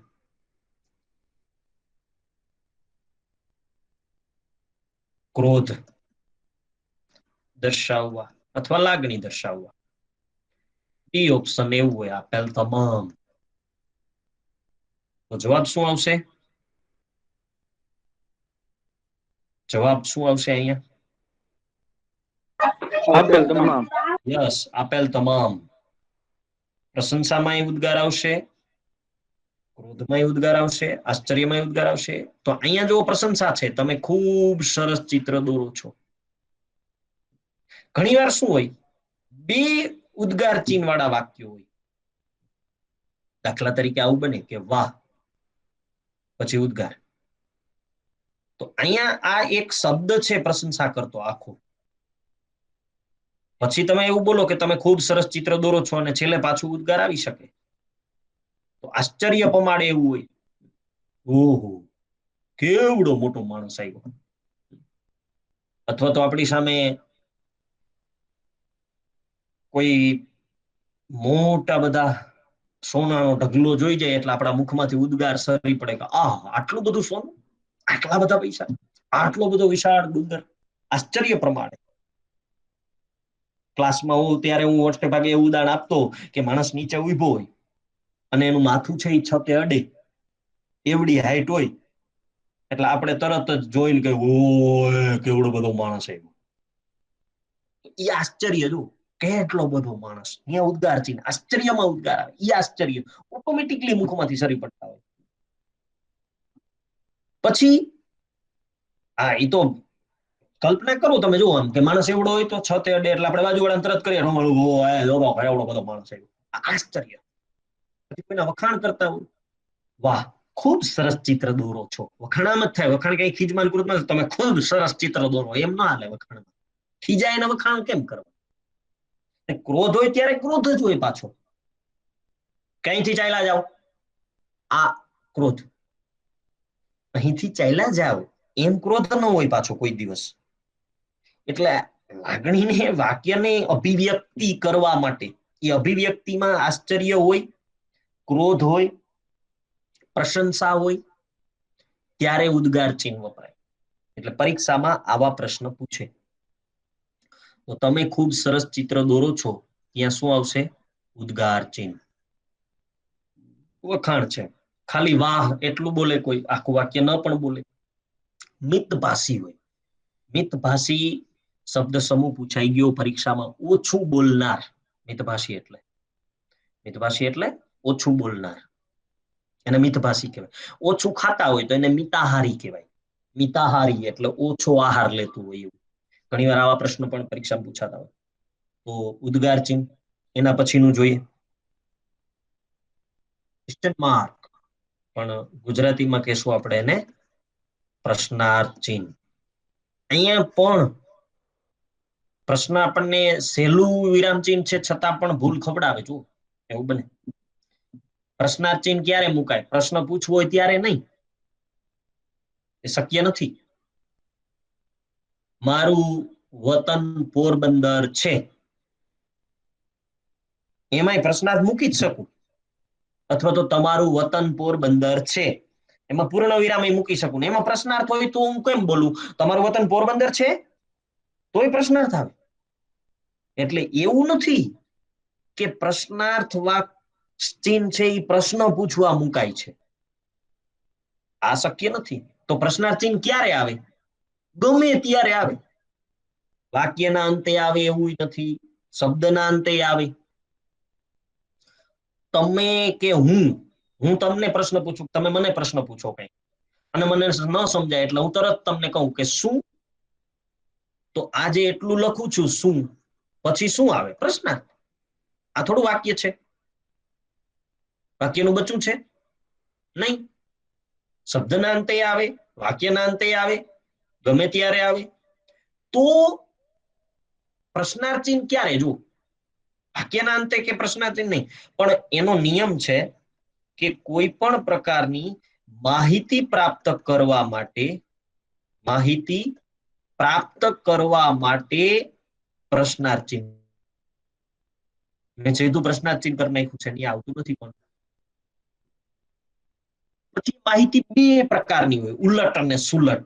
ક્રોધ દર્શાવવા અથવા લાગણી દર્શાવવા. ડી ઓપ્શન એવું હોય, આપેલ તમામ. તો જવાબ શું આવશે? જવાબ શું આવશે અહીંયા? આપેલ તમામ. યસ, આપેલ તમામ. પ્રશંસામાં ઉદ્ગાર આવશે, ક્રોધમાં ઉદ્ગાર આવશે, આશ્ચર્યમાં ઉદ્ગાર આવશે. તો અહીંયા જો પ્રશંસા છે, તમે ખૂબ સરસ ચિત્ર દોરો છો. ઘણી વાર શું હોય, બે ઉદ્ગાર ચિહ્ન વાળા વાક્યો હોય. દાખલા તરીકે આવું બને કે વાહ પછી ઉદ્ગાર. તો અહીંયા આ એક શબ્દ છે પ્રશંસા કરતો આખો. પછી તમે એવું બોલો કે તમે ખૂબ સરસ ચિત્ર દોરો છો અને છેલ્લે પાછું ઉદ્ગાર આવી શકે. તો આશ્ચર્ય પમાડે એવું હોય, ઓહો કેવડો મોટો માણસ આવ્યો. અથવા તો આપણી સામે કોઈ મોટા બધા સોનાનો ઢગલો જોઈ જાય એટલે આપણા મુખમાંથી ઉદ્ગાર સરી પડે કે આ આટલું બધું સોનું, આટલા બધા પૈસા, આટલો બધો વિશાળ ડુંગર. આશ્ચર્ય પ્રમાણે. ક્લાસમાં હું ત્યારે હું મોટે ભાગે એવું ઉદાહરણ આપતો કે માણસ નીચે ઉભો હોય અને એનું માથું છે એ છતે અડે, એવડી હાઈટ હોય, એટલે આપણે તરત જ જોઈને કે ઓય કેવડો બધો માણસ છે. એ આશ્ચર્ય જો કેટલો બધો માણસ, અહીંયા ઉદ્ગાર ચિહ્ન, આશ્ચર્યમાં ઉદ્ગાર આવે, એ આશ્ચર્ય ઓટોમેટિકલી મુખમાંથી સરી પડતા હોય. પછી હા, એ તો કલ્પના કરો તમે, જુઓ આમ કે માણસ એવડો હોય તો છતે અડે એટલે આપણે બાજુવાળાને તરત કરીએ એવડો બધો માણસ છે. આશ્ચર્ય. પછી કોઈના વખાણ કરતા હોય, વાહ ખૂબ સરસ ચિત્ર દોરો છો. વખાણામાં જ થાય, વખાણ કઈ ખીજમાન કૃત નથી, તમે ખૂબ સરસ ચિત્ર દોરો એમ ના હાલે. વખાણ ખીજાય એને વખાણ કેમ કરવા? ક્રોધ હોય ત્યારે ક્રોધ જ હોય પાછો. કઈથી ચાલ્યા જાઓ, આ ક્રોધ. અહીંથી ચાલ્યા જાઓ એમ ક્રોધ ન હોય પાછો કોઈ દિવસ. એટલે લાગણીને વાક્યને અભિવ્યક્તિ કરવા માટે, એ અભિવ્યક્તિમાં આશ્ચર્ય હોય, ક્રોધ હોય, પ્રશંસા હોય, ત્યારે ઉદ્ગાર ચિહ્ન વપરાય. એટલે પરીક્ષામાં આવા પ્રશ્ન પૂછે. તો તમે ખૂબ સરસ ચિત્ર દોરો છો, ત્યાં શું આવશે? ઉદ્ગાર ચિહ્ન. વખાણ છે, ખાલી વાહ એટલું બોલે કોઈ, આખું વાક્ય ન પણ બોલે. મિતભાષી હોય, મિતભાષી શબ્દ સમૂહ પૂછાઈ ગયો પરીક્ષામાં, ઓછું બોલનાર. મિતભાષી એટલે ઓછું બોલનાર, એને મિતભાષી કહેવાય. ઓછું ખાતા હોય તો એને મિતાહારી કહેવાય. મિતાહારી એટલે ઓછો આહાર લેતું હોય એવું. ઘણી વાર આવા પ્રશ્નો પણ પરીક્ષામાં પૂછાતા હોય. તો ઉદ્ગાર ચિહ્ન. એના પછીનું જોઈએ ક્વેશ્ચન માર્ક, પણ ગુજરાતીમાં કહેશું આપણે એને પ્રશ્નાર્થ ચિહ્ન. અહીંયા પણ પ્રશ્ન આપણને સહેલું વિરામચિહ્ન છે છતાં પણ ભૂલ ખવડાવે. જો એવું બને. પ્રશ્નાર્થ ચિહ્ન ક્યારે મુકાય? પ્રશ્ન પૂછવો હોય ત્યારે નહીં. એ શક્ય નથી. મારું વતન પોરબંદર છે, એમાંય પ્રશ્નાર્થ મૂકી જ શકું. અથવા તો તમારું વતન પોરબંદર છે, એમાં પૂર્ણ વિરામ મૂકી શકું ને. એમાં પ્રશ્નાર્થ હોય તો હું કેમ બોલું તમારું વતન પોરબંદર છે, તોય પ્રશ્નાર્થ આવે. એટલે એવું નથી કે પ્રશ્નાર્થ ચિહ્ન છે એ પ્રશ્ન પૂછવા મુકાય છે. આ શક્ય નથી. તો પ્રશ્નાર્થ ચિહ્ન ક્યારે આવે? ગમે ત્યારે આવે. વાક્યના અંતે આવે એવું નથી, શબ્દના અંતે આવે. તમે કે હું તમને પ્રશ્ન પૂછું, તમે મને પ્રશ્ન પૂછો કઈ, અને મને ન સમજાય એટલે હું તરત તમને કહું કે શું, તો આજે એટલું લખું છું શું, પછી શું આવે? પ્રશ્નાર્થ. આ થોડું વાક્ય છે? વાક્યનું બચ્ચું છે? નહીં. શબ્દના અંતે આવે, વાક્યના અંતે આવે, ગમે ત્યારે આવે. તો પ્રશ્નાર્થ ચિહ્ન ક્યારે? જો વાક્યના અંતે કે પ્રશ્નાર્થ ચિહ્ન નહીં, પણ એનો નિયમ છે કે કોઈ પણ પ્રકારની માહિતી પ્રાપ્ત કરવા માટે પ્રશ્નાર્થ ચિહ્ન. મેં સીધું પ્રશ્નાર્થ ચિહ્ન કરી નાખ્યું છે, એ આવતું નથી. પણ પછી માહિતી બે પ્રકારની હોય, ઉલટ અને સુલટ.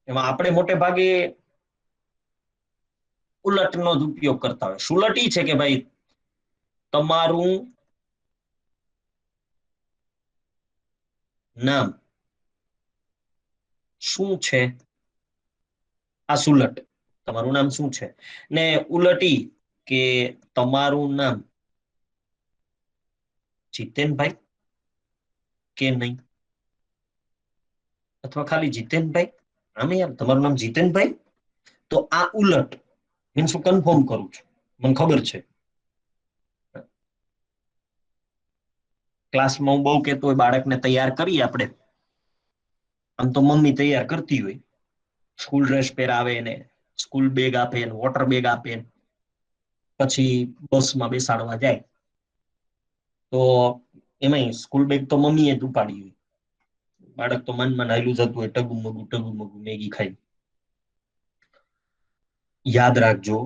એમાં આપણે મોટે ભાગે ઉલટનો જ ઉપયોગ કરતા હોય. સુલટ ઈ છે કે ભાઈ તમારું નામ શું છે? આ સુલટ. તમારું નામ શું છે? ને ઉલટી કે તમારું નામ જીતેનભાઈ કે નહીં, અથવા ખાલી જીતેનભાઈ. આમે યાર તમારું નામ જીતેનભાઈ, તો આ ઉલટ. મીન્સ હું કન્ફર્મ કરું છું, મને ખબર છે. ક્લાસમાં હું બહુ કહેતો હોય બાળકને તૈયાર કરીએ આપણે, આમ તો મમ્મી તૈયાર કરતી હોય, સ્કૂલ ડ્રેસ પહેરાવે ને સ્કૂલ બેગ આપે ને વોટર બેગ આપે, પછી બસમાં બેસાડવા જાય તો એમાંય સ્કૂલ બેગ તો મમ્મીએ જ ઉપાડી હોય. બાળક તો મનમાં હાલ્યું જતું હોય, ટગું મગું મેગી ખાઈ. યાદ રાખજો,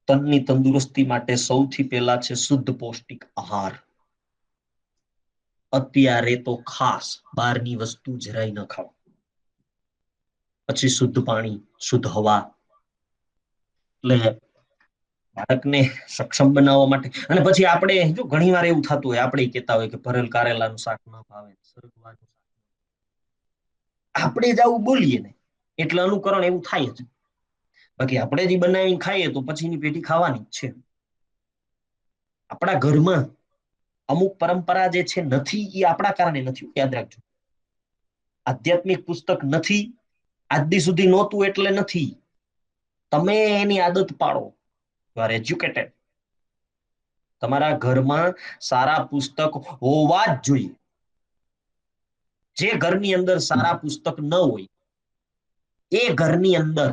તનની તંદુરસ્તી માટે સૌથી પહેલા છે શુદ્ધ પૌષ્ટિક આહાર. અત્યારે તો ખાસ બહારની વસ્તુ જરાય ન ખાઓ. પછી શુદ્ધ પાણી, શુદ્ધ હવા. એટલે બાળકને સક્ષમ બનાવવા માટે. અને પછી આપણે જો ઘણી વાર એવું થતું હોય, આપણે કહેતા હોય કે ભરેલ કારેલાનું શાક ન ભાવે, આપણે જ આવું બોલીએ ને એટલે અનુકરણ એવું થાય જ. બાકી આપણે જ બનાવીને ખાઈએ તો પછીની પેઢી ખાવાની જ છે. આપણા ઘરમાં અમુક પરંપરા જે છે નથી, એ આપણા કારણે નથી. યાદ રાખજો, આધ્યાત્મિક પુસ્તક નથી, આજ દી સુધી નહોતું એટલે નથી. તમે એની આદત પાડો. You are educated. તમારા ઘરમાં સારા પુસ્તક હોવા જ જોઈએ. જે ઘરની અંદર સારા પુસ્તક ન હોય એ ઘરની અંદર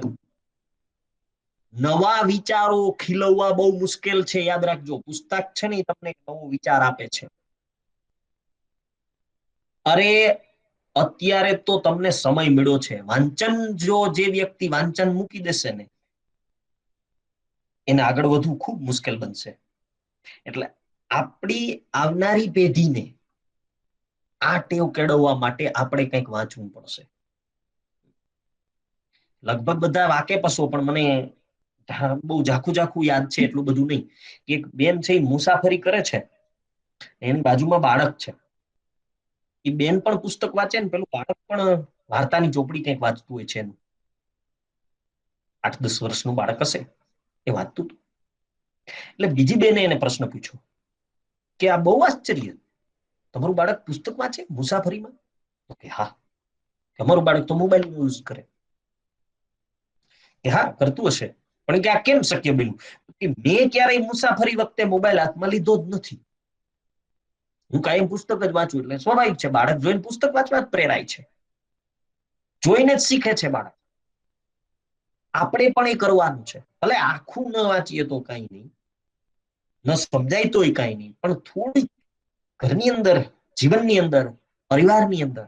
નવા વિચારો ખીલવવા બહુ મુશ્કેલ છે. યાદ રાખજો, પુસ્તક છે ને તમને નવો વિચાર આપે છે. અરે અત્યારે તો તમને સમય મળ્યો છે. વાંચન, જો જે વ્યક્તિ વાંચન મૂકી દેશે ને એને આગળ વધવું ખૂબ મુશ્કેલ બનશે. એટલે આપણી આવનારી પેઢીને આ ટેવ કેળવવા માટે આપણે કંઈક વાંચવું પડશે. લગભગ બધા વાકેફ હશો, પણ મને બહુ ઝાખું યાદ છે, એટલું બધું નહીં. એક બેન છે, મુસાફરી કરે છે, એની બાજુમાં બાળક છે. એ બેન પણ પુસ્તક વાંચે ને પેલું બાળક પણ વાર્તાની ચોપડી કંઈક વાંચતું હોય છે. 8-10 વર્ષનું બાળક હશે, એ વાંચતું હતું. એટલે બીજી બેને એને પ્રશ્ન પૂછ્યો કે આ બહુ આશ્ચર્ય, તમારું બાળક પુસ્તક વાંચે મુસાફરીમાં? તો કે હા. તમારું બાળક તો મોબાઈલ યુઝ કરે. કે હા, કરતું હશે, પણ કે આ કેમ શક્ય બન્યું? કે મેં ક્યારેય મુસાફરી વખતે મોબાઈલ હાથમાં લીધો જ નથી. હું કાયમ પુસ્તક જ વાંચું. એટલે સ્વાભાવિક છે, બાળક જોઈને પુસ્તક વાંચવા જ પ્રેરાય છે, જોઈને જ શીખે છે બાળક. આપણે પણ એ કરવાનું છે. ભલે આખું ન વાંચીએ તો કઈ નહીં, ન સમજાય તોય કઈ નહીં, પણ થોડી ઘરની અંદર, જીવનની અંદર, પરિવારની અંદર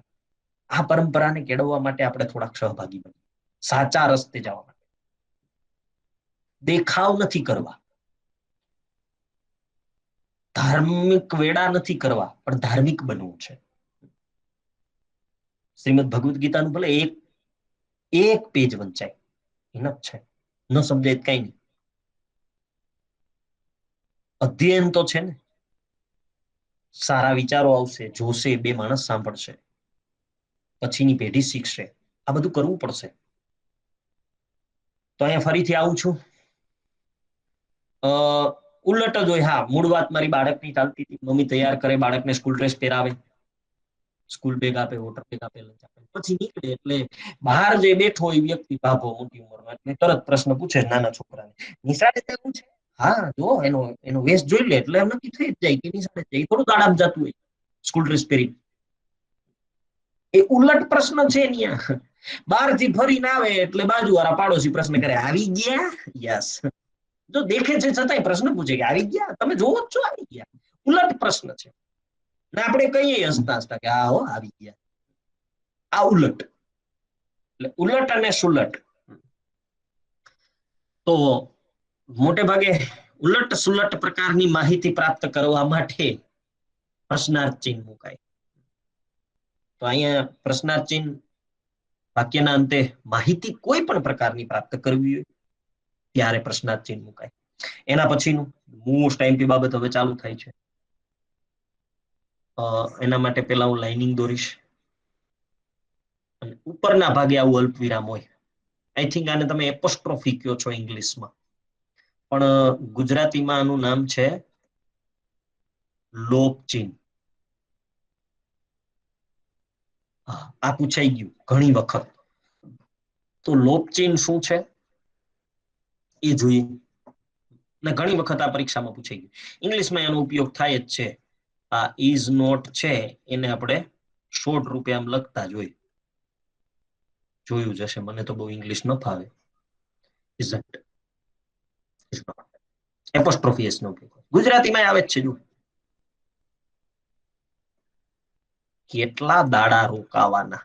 આ પરંપરાને કેળવવા માટે આપણે થોડાક સહભાગી બનીએ, સાચા રસ્તે જવા માટે. દેખાવ નથી કરવા, ધાર્મિક વેડા નથી કરવા, પણ ધાર્મિક બનવું છે. શ્રીમદ ભગવદ્ ગીતાનું ભલે એક પેજ વંચાય, ઇનફ છે. ન સમજાય કઈ નહીં, અધ્યયન તો છે ને. સારા વિચારો આવશે, જોશે, બે માણસ સાંભળશે, પછીની પેઢી શીખશે. આ બધું કરવું પડશે. તો અહીંયા ફરીથી આવું છું. ઉલટ જ હોય. હા, મૂળ વાત મારી બાળકની ચાલતી હતી. મમ્મી તૈયાર કરે, બાળકને સ્કૂલ ડ્રેસ પહેરાવે, સ્કૂલ બેગ આપે, વોટર બેગ આપે, લંચ આપે, પછી નીકળે એટલે બહાર જે બેઠો હોય વ્યક્તિ, ભાભો મોટી ઉંમરમાં, એટલે તરત પ્રશ્ન પૂછે નાના છોકરાને, નિશાળે જવું છે? હા, જો એનો વેશ જોઈ લે એટલે નક્કી થઈ જ જાય કે નિશાળે જાય. થોડું ગાડામ જતું હોય સ્કૂલ ડ્રેસ પહેરી. એ ઉલટ પ્રશ્ન છે ત્યાં. બહારથી ફરીને આવે એટલે બાજુવાળા પાડોશી પ્રશ્ન કરે, આવી ગયા? યસ. જો દેખે છે છતાંય પ્રશ્ન પૂછે કે આવી ગયા? તમે જોવો જ છો, આવી ગયા. ઉલટ પ્રશ્ન છે. ને આપણે કહીએ હસતા હસતા કે હા હો આવી ગયા. આ ઉલટ. એટલે ઉલટ અને સુલટ. તો મોટે ભાગે ઉલટ સુલટ પ્રકારની માહિતી પ્રાપ્ત કરવા માટે પ્રશ્નાર્થ ચિહ્ન મુકાય. તો અહીંયા પ્રશ્નાર્થ ચિહ્ન વાક્યના અંતે માહિતી કોઈ પણ પ્રકારની પ્રાપ્ત કરવી હોય ત્યારે પ્રશ્નાર્થ ચિહ્ન મુકાય. એના પછીનું મોસ્ટ આઈમ્પી બાબત હવે ચાલુ થાય છે. એના માટે પેલા હું લાઇનિંગ દોરીશ અને ઉપરના ભાગે આવું અલ્પ વિરામ હોય. આઈ થિંક આને તમે એપોસ્ટ્રોફી કયો છો ઇંગ્લિશમાં, પણ ગુજરાતીમાં આનું નામ છે લોપ ચિહ્ન. આ પૂછાઈ ગયું ઘણી વખત. તો લોપ ચિહ્ન શું છે એ જોઈએ. ને ઘણી વખત આ પરીક્ષામાં પૂછાઈ ગયું. ઇંગ્લિશમાં એનો ઉપયોગ થાય જ છે. આ ઇઝ નોટ છે એને આપણે શોર્ટ રૂપે આમ લખતા જોયું જશે. મને તો બહુ ઇંગ્લિશ ન ફાવે. ઇઝન્ટ એપોસ્ટ્રોફી એસ નો ઉપયોગ ગુજરાતીમાં આવે જ છે. જો કેટલા દાડા રોકાવાના.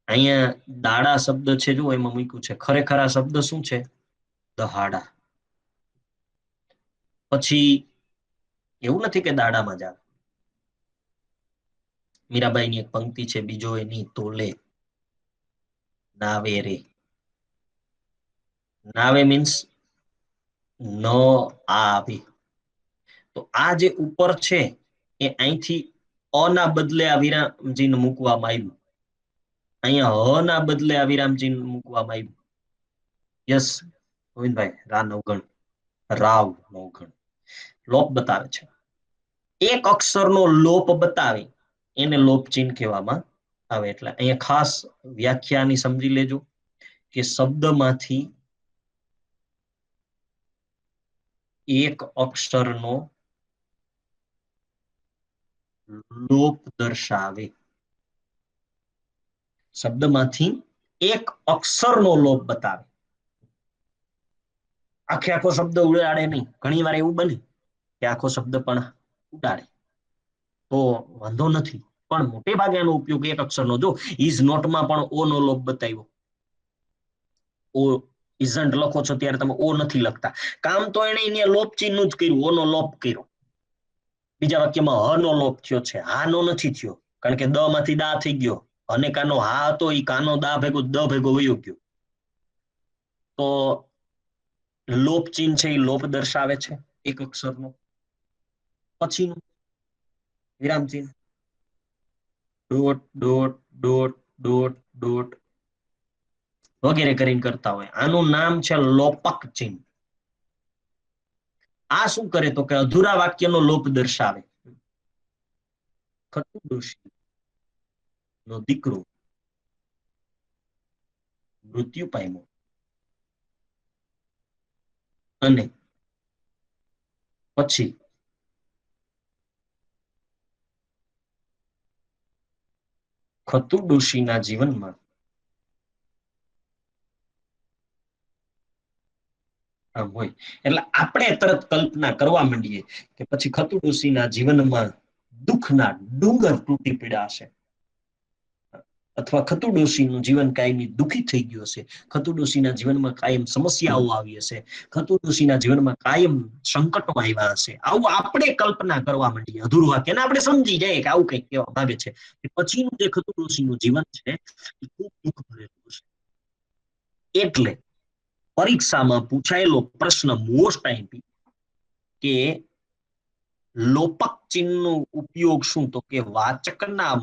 અહીંયા દાડા શબ્દ છે, જો એમાં મૂક્યું છે. ખરેખર આ શબ્દ શું છે? દહાડા. પછી એવું નથી કે દાડામાં જ આવે. મીરાબાઈની એક પંક્તિ છે, બીજો એની તોલે નાવે રે. નાવે મીન્સ ન આવે. તો આ જે ઉપર છે એ અહીંથી અ ના બદલે આ વિરામ ચિહ્ન મૂકવામાં આવ્યું. અહીંયા હ ના બદલે આ વિરામ ચિહ્ન મૂકવામાં આવ્યું. યસ ગોવિંદભાઈ, રા નવગણ, રાવ નવગણ લોપ બતાવે છે. એક અક્ષરનો લોપ બતાવે એને લોપ ચિહ્ન કહેવામાં આવે. એટલે અહીંયા ખાસ વ્યાખ્યાની સમજી લેજો કે શબ્દમાંથી એક અક્ષરનો લોપ દર્શાવે. શબ્દમાંથી એક અક્ષરનો લોપ બતાવે. આખો શબ્દ ઉડાડે નહીં. ઘણી વાર એવું બને કે આખો શબ્દ પણ ઉડાડે તો વાંધો નથી, પણ મોટે ભાગે એનો ઉપયોગ એક અક્ષરનો. જો ઇઝ નોટમાં પણ ઓ નો લોપ બતાવ્યો. ઓ ઇઝન્ટ લખો છો ત્યારે તમે ઓ નથી લખતા. કામ તો એને લોપ ચિહ્ન જ કર્યું, ઓ નો લોપ કર્યો. બીજા વાક્યમાં હ નો લોપ થયો છે, હા નો નથી થયો, કારણ કે દ માંથી દા થઈ ગયો. અને કાનો હા હતો એ કાનો દા ભેગો દ ભેગો વયો ગયો. તો લોપ ચિહ્ન છે એ લોપ દર્શાવે છે એક અક્ષરનો. પછીનું વિરામ ચિહ્ન dot dot dot dot dot વગેરે કરીને કરતા હોય. આનું નામ છે લોપક ચિહ્ન. આ શું કરે તો કે અધૂરા વાક્યનો લોપ દર્શાવે. ખટુ ડોશી નો દીકરો મૃત્યુ પામ્યો અને પછી ખતુ ડોશીના જીવનમાં આમ હોય એટલે આપણે તરત કલ્પના કરવા માંડીએ કે પછી ખતુ ડોશીના જીવનમાં દુઃખના ડુંગર તૂટી પડ્યા હશે, અથવા ખતુ ડોશીનું જીવન કાયમી દુઃખી થઈ ગયું હશે, ખતુ ડોશીના જીવનમાં કાયમ સમસ્યાઓ આવી હશે, ખતુ ડોશીના જીવનમાં કાયમ સંકટો આવ્યા હશે, આવું આપણે કલ્પના કરવા માંડીએ અધૂરું વાક્ય, આપણે સમજી જાય કે આવું કંઈક કહેવા માંગે છે. પછીનું જે ખતુ ડોશીનું જીવન છે એ ખૂબ દુઃખ ભરેલું છે. એટલે પરીક્ષામાં પૂછાયેલો પ્રશ્ન મોસ્ટ આઈપી કે લોપક ચિહ્નનો ઉપયોગ શું, તો કે વાચકના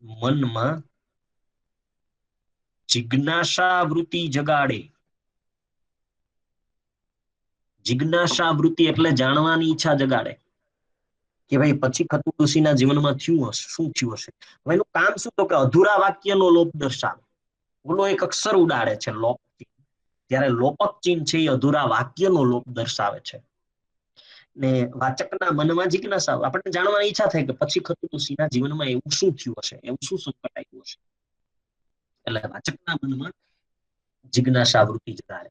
મનમાં જિજ્ઞાસા વૃત્તિ જગાડે. જિજ્ઞાસા વૃત્તિ એટલે જાણવાની ઈચ્છા જગાડે કે ભાઈ પછી ખતુ ડોશીના જીવનમાં થયું હશે, શું થયું હશે. હવે એનું કામ શું, તો કે અધૂરા વાક્યનો લોપ દર્શાવે. ઓલો એક અક્ષર ઉડાડે છે લોપ ચિહ્ન, ત્યારે લોપક ચિહ્ન છે એ અધૂરા વાક્યનો લોપ દર્શાવે છે. ને વાચકના મનમાં જિજ્ઞાસા, આપણને જાણવાની ઈચ્છા થાય કે પછી ખતુ ડોશીના જીવનમાં એવું શું થયું હશે, એવું શું સંકટ આવ્યું હશે. એટલે વાચકના મનમાં જિજ્ઞાસા વૃત્તિ જગાડે.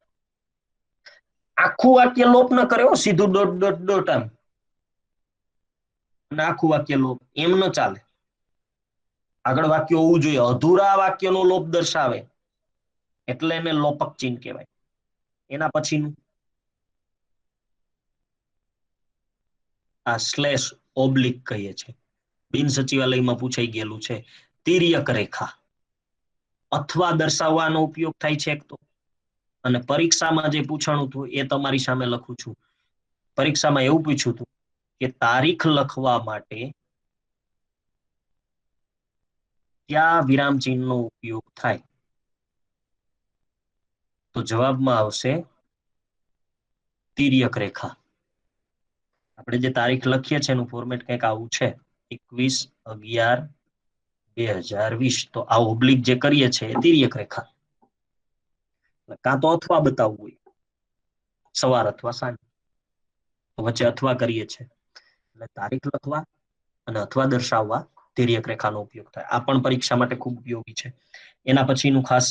આખું વાક્ય લોપ ન કરે, સીધું ડોટ ડોટ ડોટ આમ અને આખું વાક્ય લોપ એમ ન ચાલે. આગળ વાક્ય હોવું જોઈએ, અધૂરા વાક્યનો લોપ દર્શાવે એટલે એને લોપક ચિહ્ન કહેવાય. એના પછીનું આ સ્લેશ ઓબ્લિક કહીએ છે, બિન સચિવાલયમાં પૂછાઈ ગયેલું છે. તિર્યક રેખા અથવા દર્શાવવાનો ઉપયોગ થાય છે એક તો, અને પરીક્ષામાં જે પૂછાણું હતું એ તમારી સામે લખું છું. પરીક્ષામાં એવું પૂછ્યું હતું કે તારીખ લખવા માટે કયા વિરામ ચિહ્નનો ઉપયોગ થાય, તો જવાબમાં આવશે તિર્યક રેખા. આપણે જે તારીખ લખીએ છીએ એનું ફોર્મેટ કંઈક આવું છે, 21/11/2020. તો આ ઓબ્લિક જે કરીએ છીએ એ તિર્યક રેખા, કાં તો અથવા બતાવવું હોય, સવાર અથવા સાંજ, તો વચ્ચે અથવા કરીએ છીએ. એટલે તારીખ લખવા અને અથવા દર્શાવવા તિર્યક રેખાનો ઉપયોગ થાય. આ પણ પરીક્ષા માટે ખૂબ ઉપયોગી છે. એના પછીનું ખાસ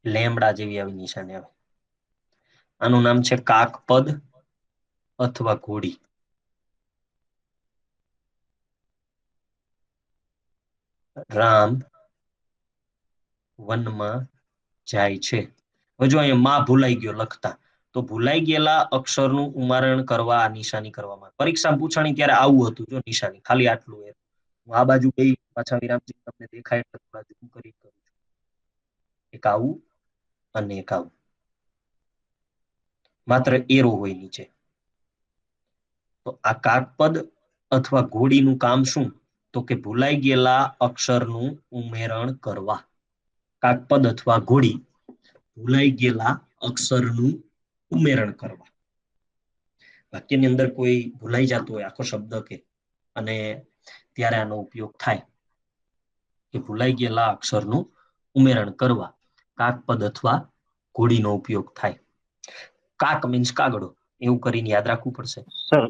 લેમડા જેવી આવી નિશાની આવે. આનું નામ છે કાકપદ અથવા ઘોડી. રામ વનમાં જાય છે. હવે જો અહીંયા માં ભૂલાઈ ગયો લખતા, તો ભૂલાઈ ગયેલા અક્ષરનું ઉચ્ચારણ કરવા આ નિશાની કરવામાં. પરીક્ષા પૂછાણી ત્યારે આવું હતું, જો નિશાની ખાલી આટલું. હું આ બાજુ ગઈ, પાછા વિરામચિહ્ન તમને દેખાય એટલે થોડા ઝૂમ કરી કરું છું. એક આવું અને એક આવું, માત્ર એરો હોય નીચે. તો આ કાકપદ અથવા ઘોડીનું કામ શું, તો કે ભૂલાઈ ગયેલા અક્ષરનું ઉમેરણ કરવા. કાકપદ અથવા ઘોડી ભૂલાઈ ગયેલા અક્ષરનું ઉમેરણ કરવા. વાક્યની અંદર કોઈ ભૂલાઈ જતું હોય આખો શબ્દ કે, અને ત્યારે આનો ઉપયોગ થાય કે ભૂલાઈ ગયેલા અક્ષરનું ઉમેરણ કરવા કાકપદ અથવા ઘોડીનો ઉપયોગ થાય. કાક મીન્સ કાગડો, એવું કરીને યાદ રાખવું પડશે. સર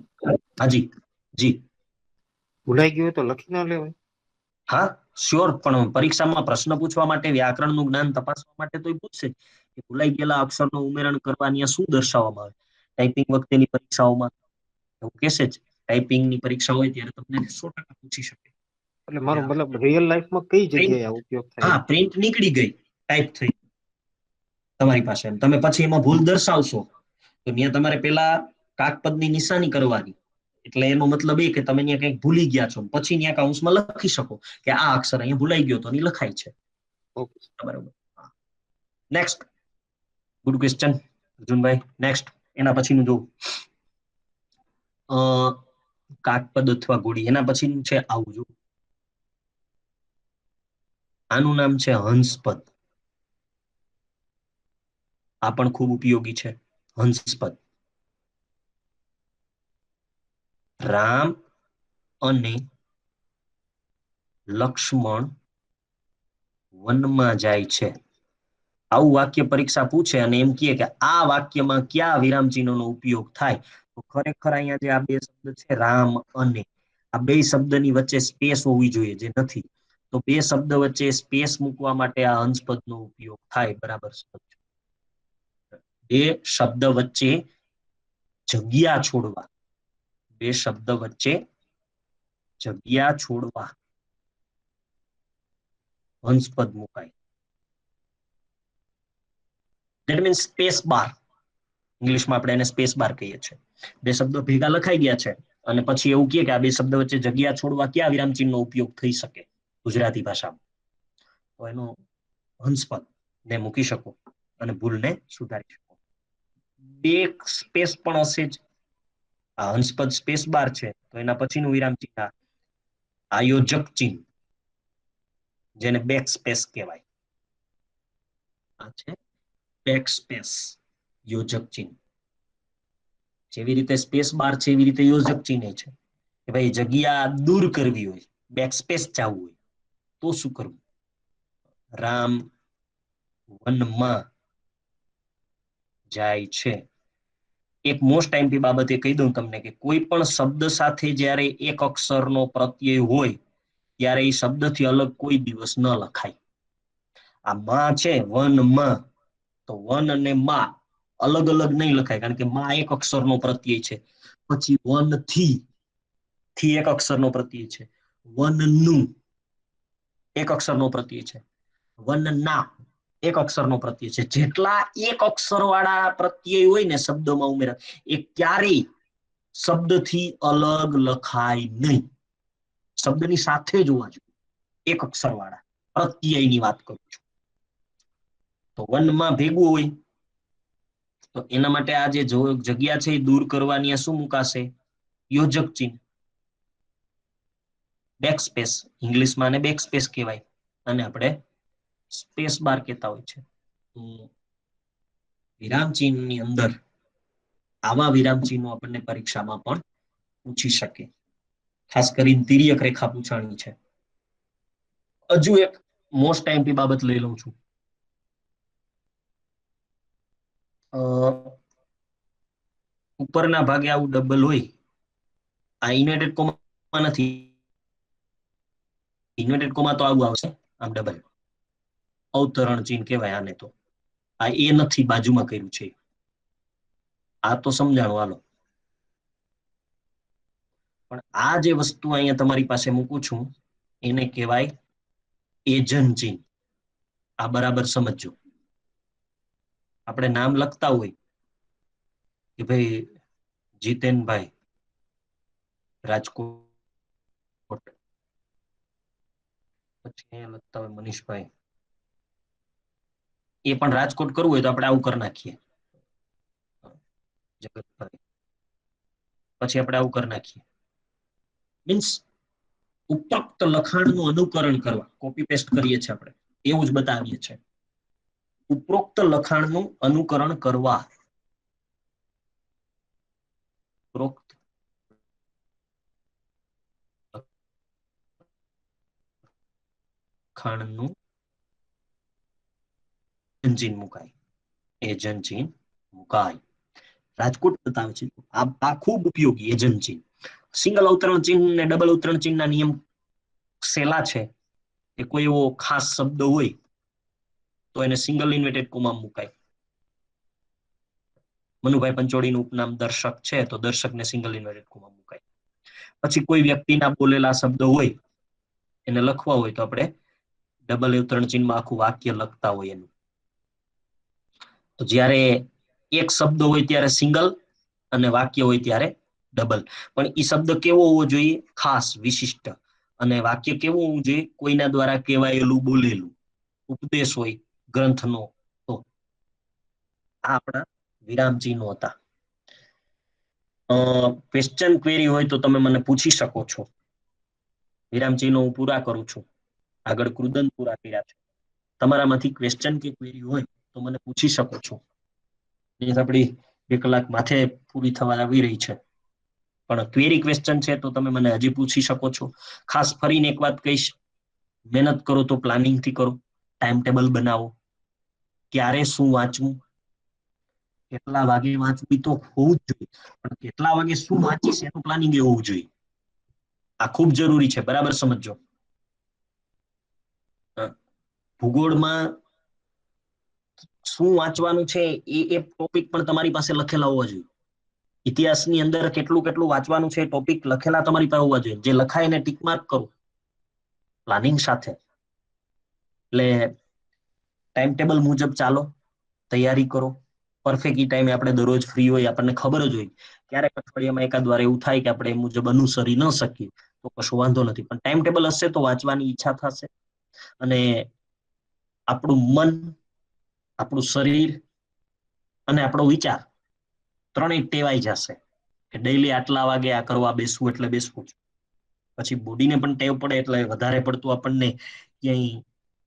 હાજી જી. ભૂલાઈ ગયું હોય તો લખી ના લેવાય? હા શ્યોર, પણ પરીક્ષામાં પ્રશ્ન પૂછવા માટે, વ્યાકરણનું જ્ઞાન તપાસવા માટે તો એ પૂછશે કે ભૂલાઈ ગયેલા અક્ષરનું ઉમેરણ કરવાની શું દર્શાવવામાં આવે. ટાઈપિંગ વખતેની પરીક્ષાઓમાં એવું કહેશે જ, ટાઈપિંગની પરીક્ષા હોય ત્યારે તમને 100% પૂછી શકે. એટલે મારો મતલબ રિયલ લાઈફમાં કઈ જગ્યાએ આ ઉપયોગ થાય? હા, પ્રિન્ટ નીકળી ગઈ, ટાઈપ થઈ તમારી પાસે, તમે પછી એમાં ભૂલ દર્શાવશો તો ત્યાં તમારે પેલા કાકપદની નિશાની કરવાની. એટલે એનો મતલબ એ કે તમે ત્યાં કંઈક ભૂલી ગયા છો, પછી ત્યાં કૌંસમાં લખી શકો કે આ અક્ષર અહીંયા ભૂલાઈ ગયો તો અહીં લખાય છે. ઓકે બરાબર. Next good question Arjunbhai. Next એના પછીનું જો કાકપદ અથવા ઘોડી, એના પછીનું છે આવું જો, આનું નામ છે હંસપદ. આ પણ ખૂબ ઉપયોગી છે. હંસપદ રામ અને લક્ષ્મણ વનમાં જાય છે. આવું વાક્ય પરીક્ષા પૂછે અને એમ કહે કે આ વાક્યમાં કયા વિરામચિહ્નોનો ઉપયોગ થાય, તો ખરેખર અહીંયા જે આ બે શબ્દ છે રામ અને, આ બે શબ્દની વચ્ચે સ્પેસ હોવી જોઈએ, જે નથી. તો બે શબ્દ વચ્ચે સ્પેસ મૂકવા માટે આ હંસપદનો ઉપયોગ થાય. બરાબર સમજો. બે શબ્દ વચ્ચે જગ્યા છોડવા, બે શબ્દ વચ્ચે જગ્યા છોડવા હંસપદ મુકાય. That means space bar. ઇંગ્લિશમાં આપણે એને સ્પેસ બાર કહીએ છીએ. બે શબ્દો ભેગા લખાઈ ગયા છે અને પછી એવું કહે કે આ બે શબ્દ વચ્ચે જગ્યા છોડવા કયા વિરામચિહ્નનો ઉપયોગ થઈ શકે ગુજરાતી ભાષામાં, તો એનો હંસપદ ને મૂકી શકો અને ભૂલને સુધારી શકો. બે સ્પેસ પણ હશે જ. આ હંસપદ સ્પેસ બાર છે તો એના પછીનું વિરામચિહ્ન આયોજક ચિહ્ન, જેને બેક સ્પેસ કહેવાય. આ છે બેક સ્પેસ, યોજક ચિહ્ન. જેવી રીતે સ્પેસ બાર છે એવી રીતે યોજક ચિહ્ન છે કે ભાઈ જગ્યા દૂર કરવી હોય, બેક સ્પેસ જવું હોય તો શું કરવું? રામ વનમાં જાય છે. એક મોસ્ટ ટાઈમથી બાબતે કહી દઉં તમને કે કોઈ પણ શબ્દ સાથે જ્યારે એક અક્ષરનો પ્રત્યય હોય ત્યારે એ શબ્દથી અલગ કોઈ દિવસ ન લખાય. આ માં છે વનમાં, તો વન અને માં અલગ અલગ નહીં લખાય, કારણ કે માં એક અક્ષરનો પ્રત્યય છે. પછી વન થી એક અક્ષરનો પ્રત્યય છે. વનનું એક અક્ષરનો પ્રત્યય છે. વનના એક અક્ષરનો પ્રત્યય છે. જેટલા એક અક્ષર વાળા પ્રત્યય હોય ને શબ્દોમાં ઉમેરા, એ ક્યારેય શબ્દથી અલગ લખાય નહીં. શબ્દની સાથે જ હોવા જોઈએ, એક અક્ષર વાળા પ્રત્યયની વાત કરું છું. તો વનમાં ભેગું હોય તો એના માટે આ જે જગ્યા છે એ દૂર કરવાની શું મુકાશે? યોજક ચિહ્ન, બેક સ્પેસ. ઇંગ્લિશમાં આને બેક સ્પેસ કહેવાય અને આપણે સ્પેસ બાર કહેતા હોય છે. વિરામ ચિહ્નની અંદર આવા વિરામ ચિહ્નો આપણને પરીક્ષામાં પણ પૂછી શકે. ખાસ કરીને તિર્યક રેખા પૂછાણી છે. હજુ એક મોસ્ટ ટાઈમની બાબત લઈ લઉં છું. ઉપરના ભાગે આવું ડબલ હોય, આ ઇન્વર્ટેડ કોમા નથી. ઇન્વર્ટેડ કોમા તો આવું આવશે, આમ ડબલ અવતરણ ચિહ્ન કહેવાય આને. તો આ એ નથી, બાજુમાં કર્યું છે. આ તો સમજાણું હાલો. પણ આ જે વસ્તુ અહીંયા તમારી પાસે મૂકું છું એને કહેવાય એજન્ટ ચિહ્ન. આ બરાબર સમજજો. આપણે નામ લખતા હોય કે ભાઈ જીતેનભાઈ રાજકોટ, પછી લખતા હોય મનીષભાઈ, એ પણ રાજકોટ કરવું હોય તો આપણે આવું કરી નાખીએ, જગતભાઈ, પછી આપણે આવું કરી નાખીએ. મીન્સ ઉપરોક્ત લખાણનું અનુકરણ કરવા, કોપી પેસ્ટ કરીએ છીએ આપણે, એવું જ બતાવીએ છીએ. ઉપરોક્ત લખાણનું અનુકરણ કરવા, ઉપરોક્ત લખાણનું એજન્ટ મુકાય, એજન્ટ ચિહ્ન મુકાય. રાજકોટ બતાવે છે. આ ખૂબ ઉપયોગી એજન્ટ ચિહ્ન. સિંગલ અવતરણ ચિહ્ન ને ડબલ અવતરણ ચિહ્નના નિયમ સેલા છે કે કોઈ એવો ખાસ શબ્દ હોય તો એને સિંગલ ઇન્વર્ટેડ કોમા મુકાય. મનુભાઈ પંચોળીનું ઉપનામ દર્શક છે તો દર્શકને સિંગલ ઇન્વર્ટેડ કોમા મુકાય. પછી કોઈ વ્યક્તિના બોલેલા શબ્દ હોય એને લખવા હોય તો આપણે ડબલ અવતરણ ચિહ્નમાં આખું વાક્ય લખતા હોય એનું. તો જ્યારે એક શબ્દ હોય ત્યારે સિંગલ અને વાક્ય હોય ત્યારે ડબલ. પણ એ શબ્દ કેવો હોવો જોઈએ? ખાસ, વિશિષ્ટ. અને વાક્ય કેવું હોવું જોઈએ? કોઈના દ્વારા કહેવાયેલું, બોલેલું. ઉપદેશ હોય ગ્રંથનો. તો આ આપણા વિરામ ચિહ્નો હતા. ક્વેશ્ચન ક્વેરી હોય તો તમે મને પૂછી શકો છો. વિરામ ચિહ્નો હું પૂરા કરું છું. આગળ કૃદંત પૂરા કર્યા છે. તમારામાંથી ક્વેશ્ચન કે ક્વેરી હોય તો મને પૂછી શકો છો. આપણી 2 કલાક માથે પૂરી થવા આવી રહી છે, પણ ક્વેરી ક્વેશ્ચન છે તો તમે મને હજી પૂછી શકો છો. ખાસ ફરીને એક વાત કહીશ, મહેનત કરો તો પ્લાનિંગથી કરો. ટાઈમ ટેબલ બનાવો, ક્યારે શું વાંચવું, કેટલા વાગે વાંચવું તો હોવું જ જોઈએ, પણ કેટલા વાગે શું વાંચીશ એનું પ્લાનિંગ એ હોવું જોઈએ. આ ખૂબ જરૂરી છે, બરાબર સમજો. ભૂગોળમાં શું વાંચવાનું છે એ ટોપિક પણ તમારી પાસે લખેલા હોવા જોઈએ. ઇતિહાસની અંદર કેટલું કેટલું વાંચવાનું છે ટોપિક લખેલા તમારી પાસે હોવા જોઈએ. જે લખાય એને ટીક માર્ક કરો પ્લાનિંગ સાથે. એટલે ટાઈમ ટેબલ મુજબ ચાલો, તૈયારી કરો. પરફેક્ટ ટાઈમે આપણે દરરોજ ફ્રી હોય, આપણને ખબર જ હોય. ક્યારેક અઠવાડિયામાં એકાદ વાર એવું થાય કે આપણે એ મુજબ અનુસરી ન શકીએ તો કશું વાંધો નથી, પણ ટાઈમ ટેબલ હશે તો વાંચવાની ઈચ્છા થશે અને આપણું મન, આપણું શરીર અને આપણો વિચાર ત્રણેય ટેવાઈ જશે કે ડેઈલી આટલા વાગે આ કરવા બેસવું એટલે બેસવું જ. પછી બોડીને પણ ટેવ પડે એટલે વધારે પડતું આપણને ક્યાંય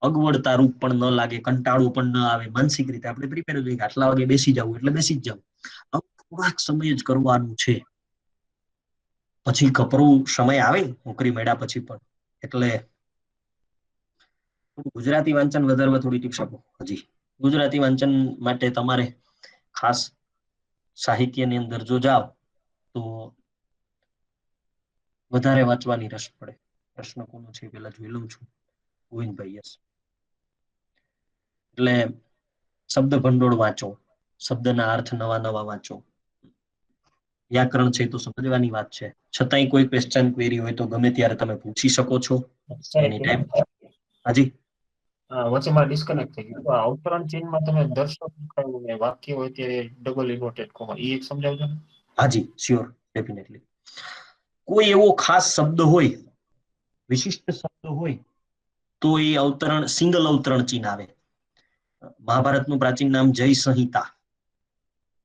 અગવડતા રૂપ પણ ન લાગે, કંટાળું પણ ન આવે. માનસિક રીતે આપણે પ્રિપેર જોઈએ કે આટલા વાગે બેસી જવું એટલે બેસી જ જવું. થોડાક સમય જ કરવાનું છે, પછી કપરું સમય આવે નોકરી મળ્યા પછી પણ. એટલે ગુજરાતી વાંચન વધારવા થોડી ટિપ્સ આપો. હજી ગુજરાતી વાંચન માટે તમારે ખાસ સાહિત્યની અંદર જો જાઓ તો વધારે વાંચવાની રસ પડે. પ્રશ્ન કોનો છે પેલા જોઈ લઉં છું. ગોવિંદભાઈ, યસ. એટલે શબ્દ ભંડોળ વાંચો, શબ્દના અર્થ નવા નવા વાંચો. વ્યાકરણ છે તો સમજવાની વાત છે, છતાંય કોઈ ક્વેશ્ચન ક્વેરી હોય તો ગમે ત્યારે તમે પૂછી શકો છો એની ટાઈમ. હાજી વચ્ચેમાં ડિસ્કનેક્ટ થઈ ગયું. આ અવતરણ ચિહ્નમાં તમે દર્શક વાક્ય હોય તે ડબલ ઇન્વર્ટેડ કોમા એ એક સમજાવજો ને. હાજી, શ્યોર, ડેફિનેટલી. કોઈ એવો ખાસ શબ્દ હોય, વિશિષ્ટ શબ્દ હોય તો એ અવતરણ સિંગલ અવતરણ ચિહ્ન આવે. મહાભારતનું પ્રાચીન નામ જય સંહિતા.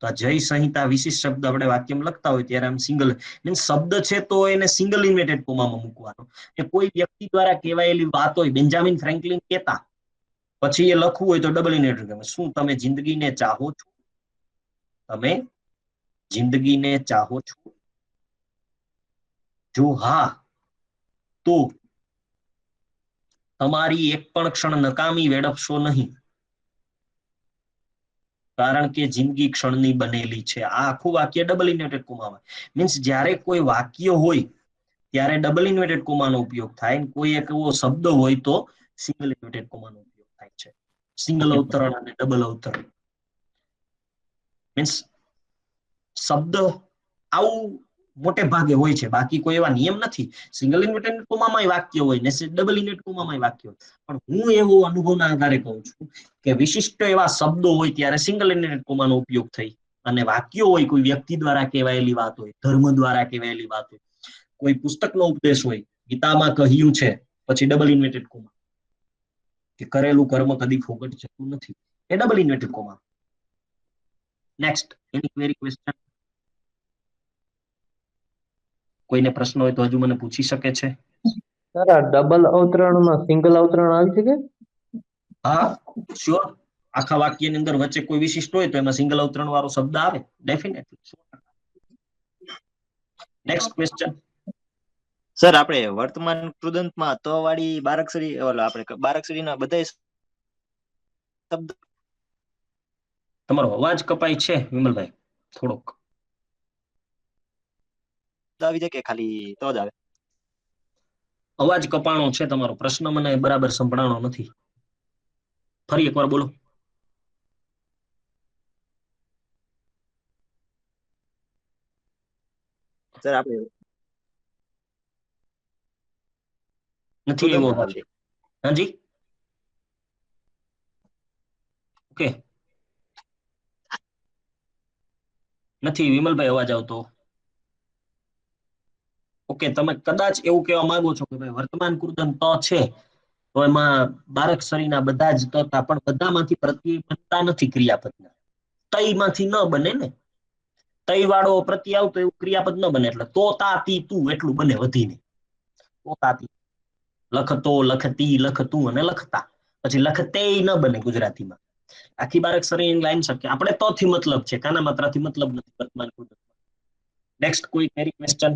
તો આ જય સંહિતા વિશિષ્ટ શબ્દ આપણે વાક્યમાં લખતા હોય ત્યારે આમ સિંગલ મીન્સ શબ્દ છે તો એને સિંગલ ઇન્વર્ટેડ કોમામાં મૂકવાનો. કે કોઈ વ્યક્તિ દ્વારા કહેવાયેલી વાત હોય, બેન્જામિન ફ્રેન્કલિન કહેતા, પછી એ લખવું હોય તો ડબલ ઇન્વર્ટેડ કોમા. શું તમે જિંદગીને ચાહો છો? તમે જિંદગીને ચાહો છો? જો હા તો તમારી એક પણ ક્ષણ નકામી વેડફશો નહીં, કારણ કે જિંદગી ક્ષણની બનેલી છે. આ આખું વાક્ય ડબલ ઇન્વર્ટેડ કોમામાં. મીન્સ જ્યારે કોઈ વાક્ય હોય ત્યારે ડબલ ઇન્વર્ટેડ કોમાનો ઉપયોગ થાય, કોઈ એક એવો શબ્દ હોય તો સિંગલ ઇન્વર્ટેડ કોમાનો ઉપયોગ થાય છે. સિંગલ અવતરણ અને ડબલ અવતરણ મીન્સ શબ્દ આવું મોટે ભાગે હોય છે, બાકી કોઈ એવા નિયમ નથી. સિંગલ ઇન્વર્ટેડ કોમામાં વાક્ય હોય ને ડબલ ઇન્વર્ટેડ કોમામાં વાક્ય હોય, પણ હું એવું અનુભવના આધારે કહું છું કે વિશિષ્ટ એવા શબ્દો હોય ત્યારે સિંગલ ઇન્વર્ટેડ કોમાનો ઉપયોગ થઈ, અને વાક્યો હોય કોઈ વ્યક્તિ દ્વારા કહેવાયેલી વાત હોય, ધર્મ દ્વારા કહેવાયેલી વાત હોય, કોઈ પુસ્તકનો ઉપદેશ હોય, ગીતામાં કહ્યું છે, પછી ડબલ ઇન્વર્ટેડ કોમા કે કરેલું કર્મ કદી ફોગટ જતું નથી, એ ડબલ ઇન્વર્ટેડ કોમા. નેક્સ્ટ, એની ક્વેરી, ક્વેશ્ચન? કોઈને પ્રશ્ન હોય તો હજુ મને પૂછી શકે છે. સર આ ડબલ અવતરણમાં સિંગલ અવતરણ આવી શકે? હા, શ્યોર. આખા વાક્યની અંદર વચ્ચે કોઈ વિશિષ્ટ હોય તો એમાં સિંગલ અવતરણ વાળો શબ્દ આવે, ડેફિનેટલી. Next question. સર આપણે વર્તમાન કૃદંતમાં તો વાળી બારાક્ષરી ઓલા આપણે બારાક્ષરીના બધા શબ્દ તમારો અવાજ કપાય છે વિમલભાઈ, થોડોક આવી જાય કે ખાલી તો જ આવે? અવાજ કપાણો છે તમારો. પ્રશ્ન મને બરાબર સંભળાણો નથી. ફરી એકવાર બોલો. સર આપણે નથી એવો અવાજ. હાજી, ઓકે. નથી વિમલભાઈ અવાજ આવતો. ઓકે, તમે કદાચ એવું કહેવા માંગો છો કે ભાઈ વર્તમાન કૃદંત તો છે તો એમાં બારાક્ષરીના બધા જ તો હતા, પણ બધામાંથી પ્રત્યય બનતા નથી ક્રિયાપદના. તઈમાંથી ન બને ને, તઈ વાળો પ્રત્યય આવતો એવું ક્રિયાપદ ન બને, એટલે તો તા તી તું એટલું બને વધીને. તો તા તી, લખતો, લખતી, લખતું અને લખતા. પછી લખતે ન બને ગુજરાતીમાં. આખી બારાક્ષરી લાઈન છે. આપણે તો થી મતલબ છે, કાના માત્રાથી મતલબ નથી વર્તમાન કૃદંત. નેક્સ્ટ કોઈ ક્વેરી, ક્વેશ્ચન?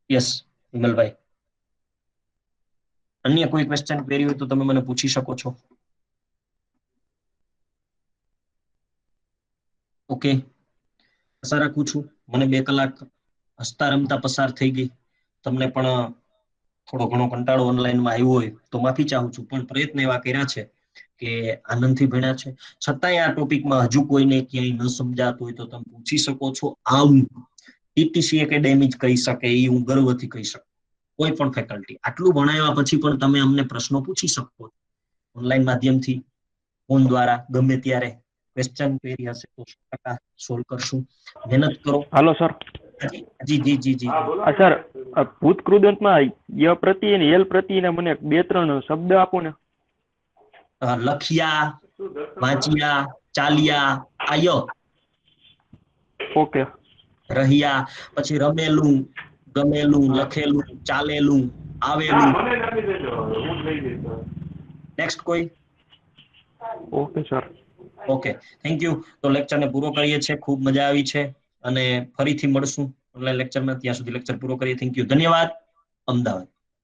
યસ વિમલભાઈ. અન્ય કોઈ ક્વેશ્ચન ક્વેરી હોય તો તમે મને પૂછી શકો છો. ઓકે, આશા રાખું છું મને 2 કલાક હસતા રમતા પસાર થઈ ગઈ. તમને પણ થોડો ઘણો કંટાળો ઓનલાઈનમાં આવ્યો હોય તો માફી ચાહું છું, પણ પ્રયત્ન એવા કર્યા છે કે આનંદથી ભણ્યા છે. છતાંય આ ટોપિકમાં હજુ કોઈને ક્યાંય ન સમજાતું હોય તો તમે પૂછી શકો છો. આવું ટીટીસી એકેડેમી જ કહી શકે, એ હું ગર્વથી કહી શકું. કોઈ પણ ફેકલ્ટી આટલું ભણાવ્યા પછી પણ તમે અમને પ્રશ્નો પૂછી શકો છો ઓનલાઈન માધ્યમથી, ફોન દ્વારા, ગમે ત્યારે. ક્વેશ્ચન ક્વેરી હશે તો 100% સોલ્વ કરશું. મહેનત કરો. Hello sir. જી જી જી જી. સર ભૂત કૃદંતમાં ય પ્રતિ અને એલ પ્રતિને મને 2-3 શબ્દ આપો ને. લખ્યા, વાંચ્યા, ચાલ્યા, આયો. ઓકે. રહ્યા, પછી રમેલું, ગમેલું, લખેલું, ચાલેલું, આવેલું. નેક્સ્ટ કોઈ? Okay sir. Okay, thank you. તો લેક્ચરને પૂરો કરીએ છીએ. ખૂબ મજા આવી છે અને ફરીથી મળશું ઓનલાઈન લેક્ચરમાં. ત્યાં સુધી લેક્ચર પૂરો કરીએ. Thank you. ધન્યવાદ. અમદાવાદ.